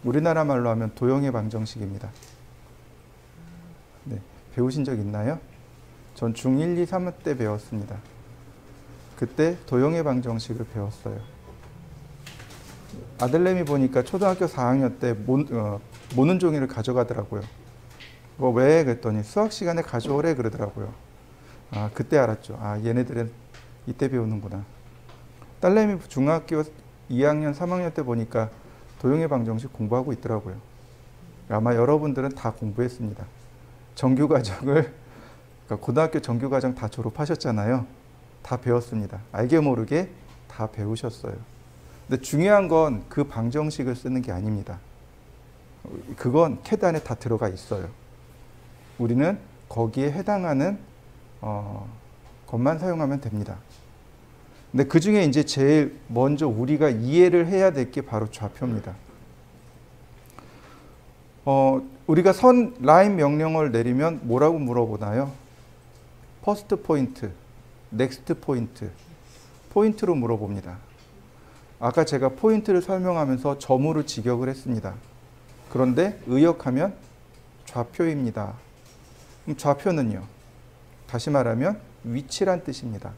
우리나라 말로 하면 도형의 방정식입니다. 네, 배우신 적 있나요? 전 중1, 2, 3학 때 배웠습니다. 그때 도형의 방정식을 배웠어요. 아들내미 보니까 초등학교 4학년 때 모는 종이를 가져가더라고요. 뭐 왜? 그랬더니 수학 시간에 가져오래 그러더라고요. 아, 그때 알았죠. 아, 얘네들은 이때 배우는구나. 딸내미 중학교 2학년, 3학년 때 보니까 도형의 방정식 공부하고 있더라고요. 아마 여러분들은 다 공부했습니다. 정규과정을 그러니까 고등학교 정규과정 다 졸업하셨잖아요. 다 배웠습니다. 알게 모르게 다 배우셨어요. 근데 중요한 건 그 방정식을 쓰는 게 아닙니다. 그건 캐드 안에 다 들어가 있어요. 우리는 거기에 해당하는 것만 사용하면 됩니다. 근데 그 중에 이제 제일 먼저 우리가 이해를 해야 될 게 바로 좌표입니다. 우리가 선 라인 명령을 내리면 뭐라고 물어보나요? 퍼스트 포인트, 넥스트 포인트, 포인트로 물어봅니다. 아까 제가 포인트를 설명하면서 점으로 직역을 했습니다. 그런데 의역하면 좌표입니다. 그럼 좌표는요? 다시 말하면 위치란 뜻입니다.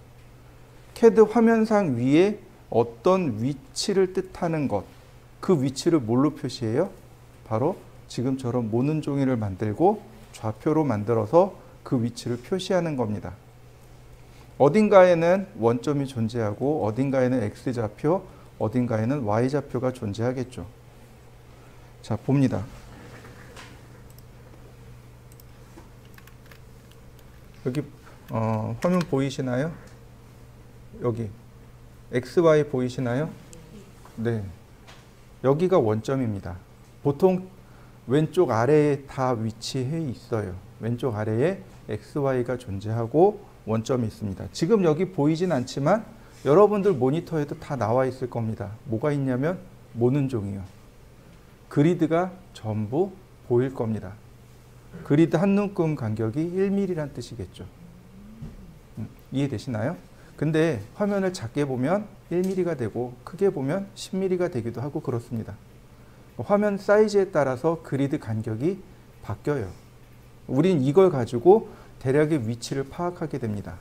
캐드 화면상 위에 어떤 위치를 뜻하는 것, 그 위치를 뭘로 표시해요? 바로 지금처럼 모는 종이를 만들고 좌표로 만들어서 그 위치를 표시하는 겁니다. 어딘가에는 원점이 존재하고 어딘가에는 X좌표, 어딘가에는 Y좌표가 존재하겠죠. 자, 봅니다. 여기 화면 보이시나요? 여기 XY 보이시나요? 네. 여기가 원점입니다. 보통 왼쪽 아래에 다 위치해 있어요. 왼쪽 아래에 XY가 존재하고 원점이 있습니다. 지금 여기 보이진 않지만 여러분들 모니터에도 다 나와 있을 겁니다. 뭐가 있냐면 모는 종이요. 그리드가 전부 보일 겁니다. 그리드 한 눈금 간격이 1mm란 뜻이겠죠. 이해되시나요? 근데 화면을 작게 보면 1mm가 되고 크게 보면 10mm가 되기도 하고 그렇습니다. 화면 사이즈에 따라서 그리드 간격이 바뀌어요. 우린 이걸 가지고 대략의 위치를 파악하게 됩니다.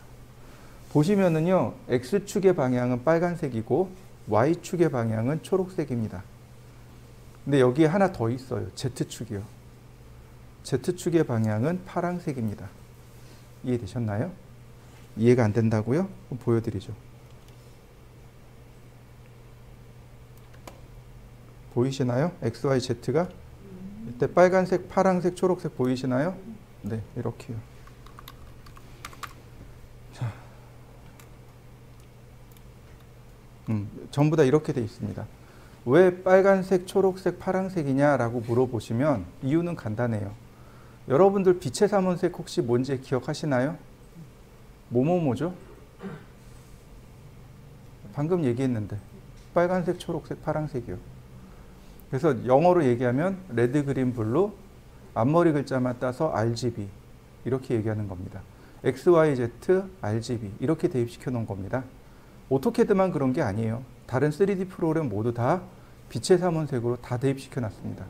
보시면은요, X축의 방향은 빨간색이고 Y축의 방향은 초록색입니다. 근데 여기에 하나 더 있어요. Z축이요. Z축의 방향은 파란색입니다. 이해되셨나요? 이해가 안 된다고요? 그럼 보여드리죠. 보이시나요? X, Y, Z가? 이때 빨간색, 파란색, 초록색 보이시나요? 네, 이렇게요. 자, 전부 다 이렇게 돼 있습니다. 왜 빨간색, 초록색, 파란색이냐라고 물어보시면 이유는 간단해요. 여러분들 빛의 삼원색 혹시 뭔지 기억하시나요? 뭐뭐뭐죠? 방금 얘기했는데 빨간색, 초록색, 파란색이요. 그래서 영어로 얘기하면 레드, 그린, 블루, 앞머리 글자만 따서 RGB 이렇게 얘기하는 겁니다. X, Y, Z, RGB 이렇게 대입시켜 놓은 겁니다. 오토캐드만 그런 게 아니에요. 다른 3D 프로그램 모두 다 빛의 삼원색으로 다 대입시켜 놨습니다.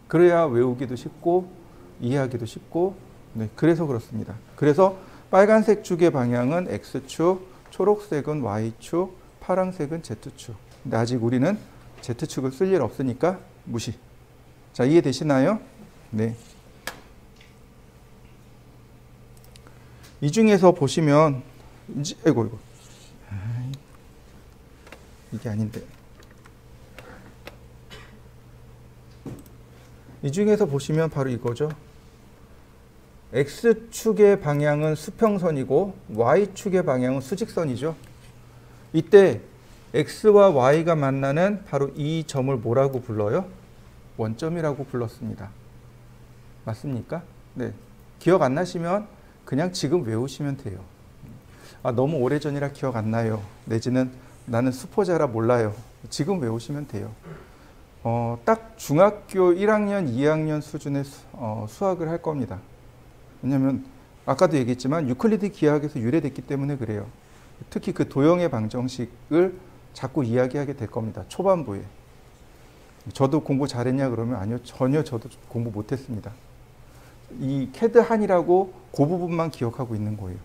그래야 외우기도 쉽고 이해하기도 쉽고, 네, 그래서 그렇습니다. 그래서 빨간색 축의 방향은 X축, 초록색은 Y축, 파란색은 Z축. 근데 아직 우리는 Z축을 쓸 일 없으니까 무시. 자, 이해되시나요? 네. 이 중에서 보시면 이거 이게 아닌데. 이 중에서 보시면 바로 이거죠. X축의 방향은 수평선이고 Y축의 방향은 수직선이죠. 이때 X와 Y가 만나는 바로 이 점을 뭐라고 불러요? 원점이라고 불렀습니다. 맞습니까? 네. 기억 안 나시면 그냥 지금 외우시면 돼요. 아, 너무 오래전이라 기억 안 나요. 내지는 나는 수포자라 몰라요. 지금 외우시면 돼요. 딱 중학교 1학년, 2학년 수준의 수학을 할 겁니다. 왜냐하면 아까도 얘기했지만 유클리드 기하학에서 유래됐기 때문에 그래요. 특히 그 도형의 방정식을 자꾸 이야기하게 될 겁니다. 초반부에. 저도 공부 잘했냐 그러면 아니요. 전혀 저도 공부 못했습니다. 이 캐드 한이라고 그 부분만 기억하고 있는 거예요.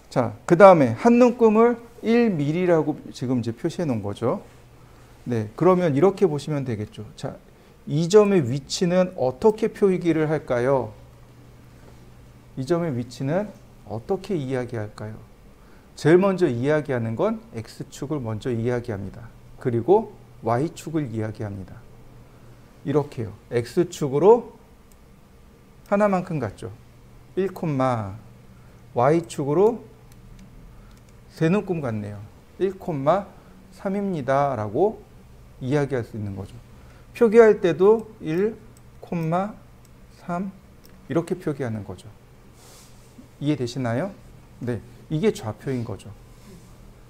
자, 그 다음에 한 눈금을 1mm라고 지금 이제 표시해 놓은 거죠. 네, 그러면 이렇게 보시면 되겠죠. 자, 이 점의 위치는 어떻게 표기를 할까요? 이 점의 위치는 어떻게 이야기할까요? 제일 먼저 이야기하는 건 X축을 먼저 이야기합니다. 그리고 Y축을 이야기합니다. 이렇게요. X축으로 하나만큼 같죠. 1, Y축으로 세 눈금 같네요. 1,3입니다. 라고 이야기할 수 있는 거죠. 표기할 때도 1, 3 이렇게 표기하는 거죠. 이해되시나요? 네, 이게 좌표인 거죠.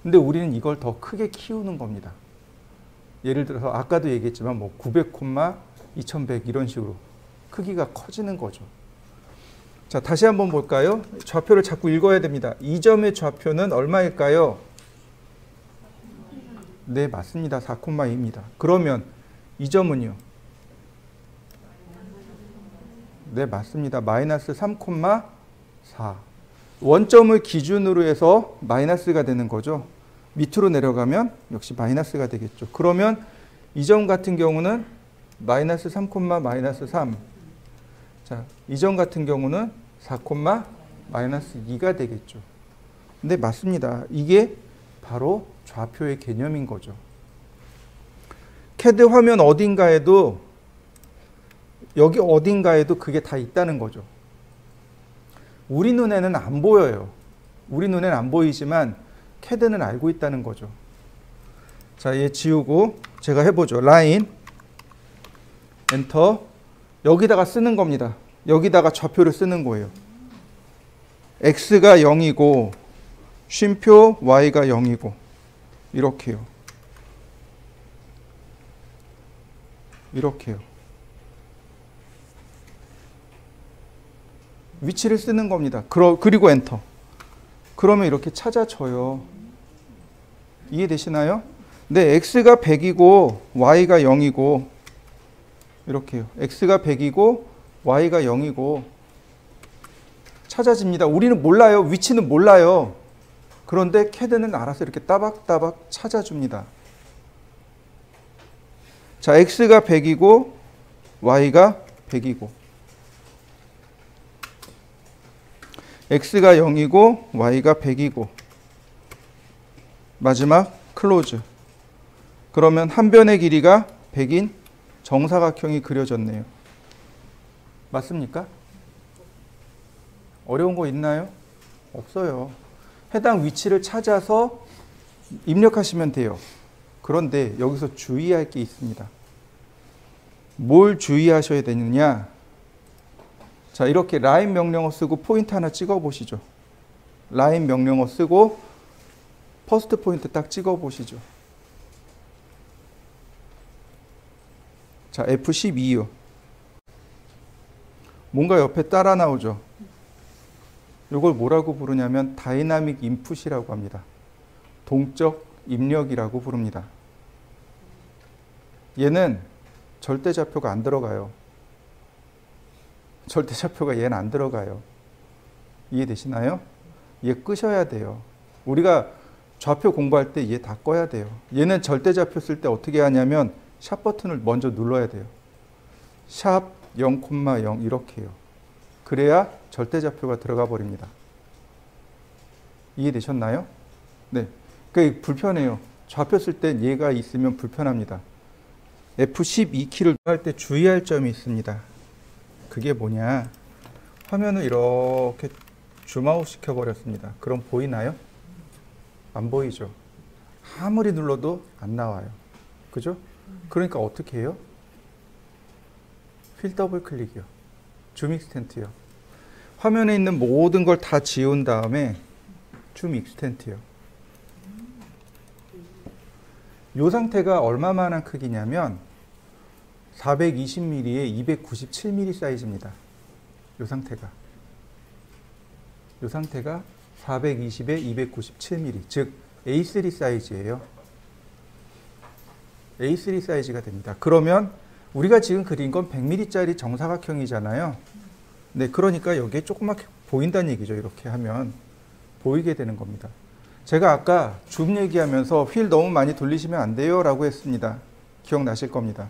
근데 우리는 이걸 더 크게 키우는 겁니다. 예를 들어서 아까도 얘기했지만 뭐 900, 2100 이런 식으로 크기가 커지는 거죠. 자, 다시 한번 볼까요? 좌표를 자꾸 읽어야 됩니다. 이 점의 좌표는 얼마일까요? 네, 맞습니다. 4,2입니다. 그러면 이 점은요? 네, 맞습니다. 마이너스 3,4. 원점을 기준으로 해서 마이너스가 되는 거죠. 밑으로 내려가면 역시 마이너스가 되겠죠. 그러면 이 점 같은 경우는 마이너스 3, 마이너스 3. 자, 이 점 같은 경우는 4, 마이너스 2가 되겠죠. 근데 맞습니다. 이게 바로 좌표의 개념인 거죠. 캐드 화면 어딘가에도 여기 어딘가에도 그게 다 있다는 거죠. 우리 눈에는 안 보여요. 우리 눈에는 안 보이지만 CAD는 알고 있다는 거죠. 자, 얘 지우고 제가 해보죠. 라인, 엔터. 여기다가 쓰는 겁니다. 여기다가 좌표를 쓰는 거예요. x가 0이고 쉼표 y가 0이고 이렇게요. 이렇게요. 위치를 쓰는 겁니다. 그리고 엔터. 그러면 이렇게 찾아져요. 이해되시나요? 네, x가 100이고 y가 0이고 이렇게요. x가 100이고 y가 0이고 찾아집니다. 우리는 몰라요. 위치는 몰라요. 그런데 CAD는 알아서 이렇게 따박따박 찾아줍니다. 자, x가 100이고 y가 100이고 x가 0이고 y가 100이고 마지막 클로즈. 그러면 한 변의 길이가 100인 정사각형이 그려졌네요. 맞습니까? 어려운 거 있나요? 없어요. 해당 위치를 찾아서 입력하시면 돼요. 그런데 여기서 주의할 게 있습니다. 뭘 주의하셔야 되느냐? 자, 이렇게 라인 명령어 쓰고 포인트 하나 찍어 보시죠. 라인 명령어 쓰고 퍼스트 포인트 딱 찍어 보시죠. 자, F12요. 뭔가 옆에 따라 나오죠. 이걸 뭐라고 부르냐면 다이나믹 인풋이라고 합니다. 동적 입력이라고 부릅니다. 얘는 절대좌표가 안 들어가요. 절대좌표가 얘는 안 들어가요. 이해되시나요? 얘 끄셔야 돼요. 우리가 좌표 공부할 때 얘 다 꺼야 돼요. 얘는 절대좌표 쓸 때 어떻게 하냐면 샵 버튼을 먼저 눌러야 돼요. 샵 0,0 이렇게요. 그래야 절대좌표가 들어가 버립니다. 이해되셨나요? 네. 그게 불편해요. 좌표 쓸 때 얘가 있으면 불편합니다. F12 키를 할 때 주의할 점이 있습니다. 그게 뭐냐? 화면을 이렇게 줌아웃 시켜버렸습니다. 그럼 보이나요? 안 보이죠? 아무리 눌러도 안 나와요. 그죠? 그러니까 어떻게 해요? 필 더블 클릭이요. 줌 익스텐트요. 화면에 있는 모든 걸 다 지운 다음에 줌 익스텐트요. 이 상태가 얼마만한 크기냐면 420mm에 297mm 사이즈입니다. 이 상태가 420에 297mm, 즉 A3 사이즈예요. A3 사이즈가 됩니다. 그러면 우리가 지금 그린 건 100mm짜리 정사각형이잖아요. 네, 그러니까 여기에 조그맣게 보인다는 얘기죠. 이렇게 하면 보이게 되는 겁니다. 제가 아까 줌 얘기하면서 휠 너무 많이 돌리시면 안 돼요 라고 했습니다. 기억나실 겁니다.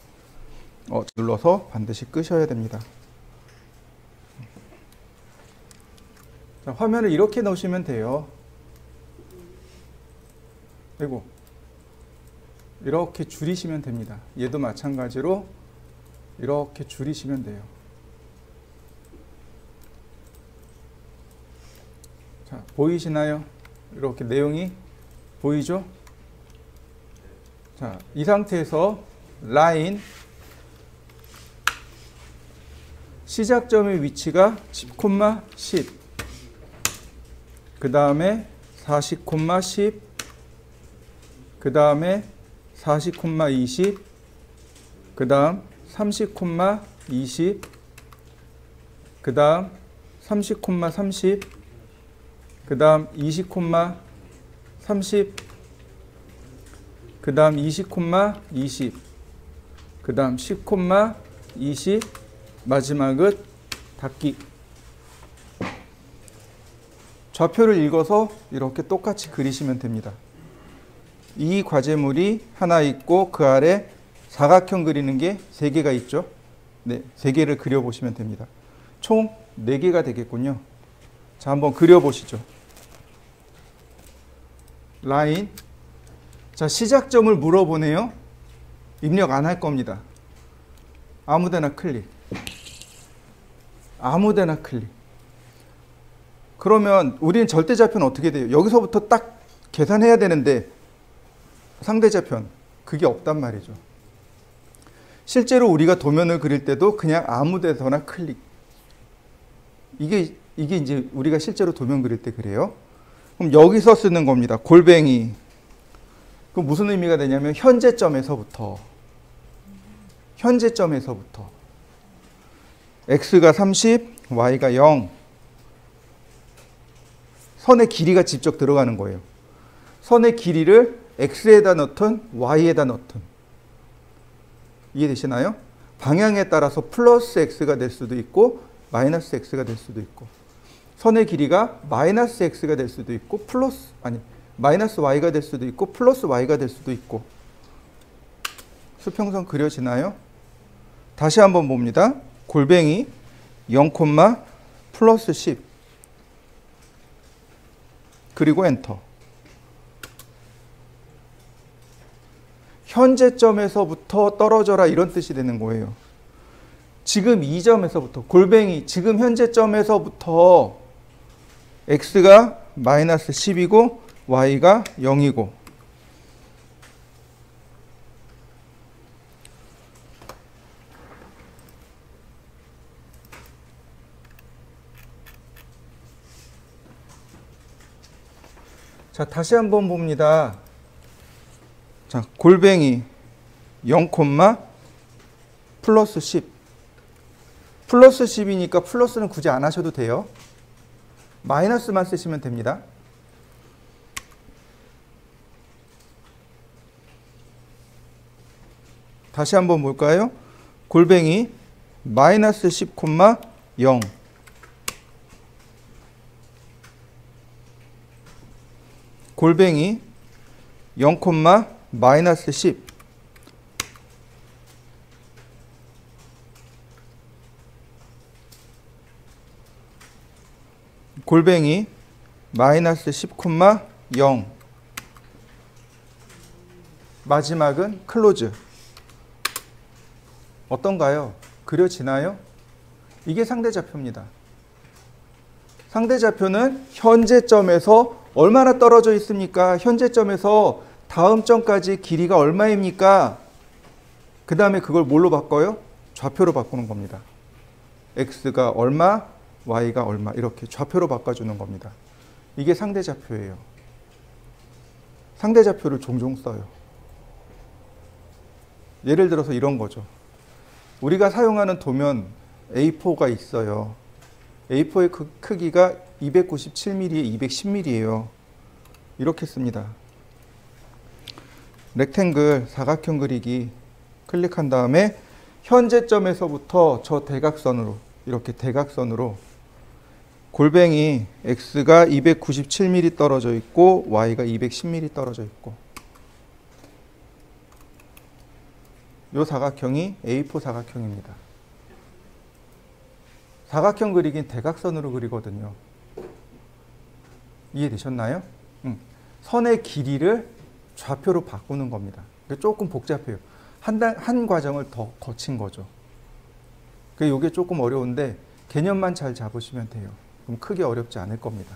눌러서 반드시 끄셔야 됩니다. 자, 화면을 이렇게 넣으시면 돼요. 그리고 이렇게 줄이시면 됩니다. 얘도 마찬가지로 이렇게 줄이시면 돼요. 자, 보이시나요? 이렇게 내용이 보이죠? 자, 이 상태에서 라인 시작점의 위치가 10,10, 그 다음에 40,10, 그 다음에 40,20, 그 다음 30,20, 그 다음 30,30, 그 다음 20,30, 그 다음 20,20, 그 다음 10,20, 마지막은 닫기. 좌표를 읽어서 이렇게 똑같이 그리시면 됩니다. 이 과제물이 하나 있고 그 아래 사각형 그리는 게 3개가 있죠. 네, 3개를 그려보시면 됩니다. 총 4개가 되겠군요. 자, 한번 그려보시죠. 라인. 자, 시작점을 물어보네요. 입력 안 할 겁니다. 아무데나 클릭. 아무데나 클릭. 그러면 우리는 절대좌표는 어떻게 돼요? 여기서부터 딱 계산해야 되는데 상대좌표는 그게 없단 말이죠. 실제로 우리가 도면을 그릴 때도 그냥 아무 데서나 클릭. 이게 이제 우리가 실제로 도면 그릴 때 그래요. 그럼 여기서 쓰는 겁니다. 골뱅이. 그럼 무슨 의미가 되냐면 현재점에서부터 x가 30, y가 0. 선의 길이가 직접 들어가는 거예요. 선의 길이를 x에다 넣든 y에다 넣든. 이해되시나요? 방향에 따라서 플러스 x가 될 수도 있고 마이너스 x가 될 수도 있고, 선의 길이가 마이너스 x가 될 수도 있고 마이너스 y가 될 수도 있고 플러스 y가 될 수도 있고. 수평선 그려지나요? 다시 한번 봅니다. 골뱅이 0, 플러스 10 그리고 엔터. 현재점에서부터 떨어져라 이런 뜻이 되는 거예요. 지금 이 점에서부터 골뱅이 지금 현재점에서부터 x가 마이너스 10이고 y가 0이고, 자, 다시 한번 봅니다. 자, 골뱅이 0, 플러스 10. 플러스 10이니까 플러스는 굳이 안 하셔도 돼요. 마이너스만 쓰시면 됩니다. 다시 한번 볼까요? 골뱅이 마이너스 10, 0. 골뱅이 0, 마이너스 10. 골뱅이 마이너스 10, 0. 마지막은 클로즈. 어떤가요? 그려지나요? 이게 상대좌표입니다. 상대좌표는 현재점에서 얼마나 떨어져 있습니까? 현재점에서 다음 점까지 길이가 얼마입니까? 그 다음에 그걸 뭘로 바꿔요? 좌표로 바꾸는 겁니다. x가 얼마, y가 얼마, 이렇게 좌표로 바꿔주는 겁니다. 이게 상대좌표예요. 상대좌표를 종종 써요. 예를 들어서 이런 거죠. 우리가 사용하는 도면 A4가 있어요. A4의 크기가 297mm에 210mm예요. 이렇게 씁니다. 렉탱글 사각형 그리기 클릭한 다음에 현재점에서부터 저 대각선으로, 이렇게 대각선으로 골뱅이 x가 297mm 떨어져 있고 y가 210mm 떨어져 있고, 이 사각형이 A4 사각형입니다. 사각형 그리기는 대각선으로 그리거든요. 이해되셨나요? 선의 길이를 좌표로 바꾸는 겁니다. 조금 복잡해요. 한 과정을 더 거친 거죠. 이게 조금 어려운데 개념만 잘 잡으시면 돼요. 그럼 크게 어렵지 않을 겁니다.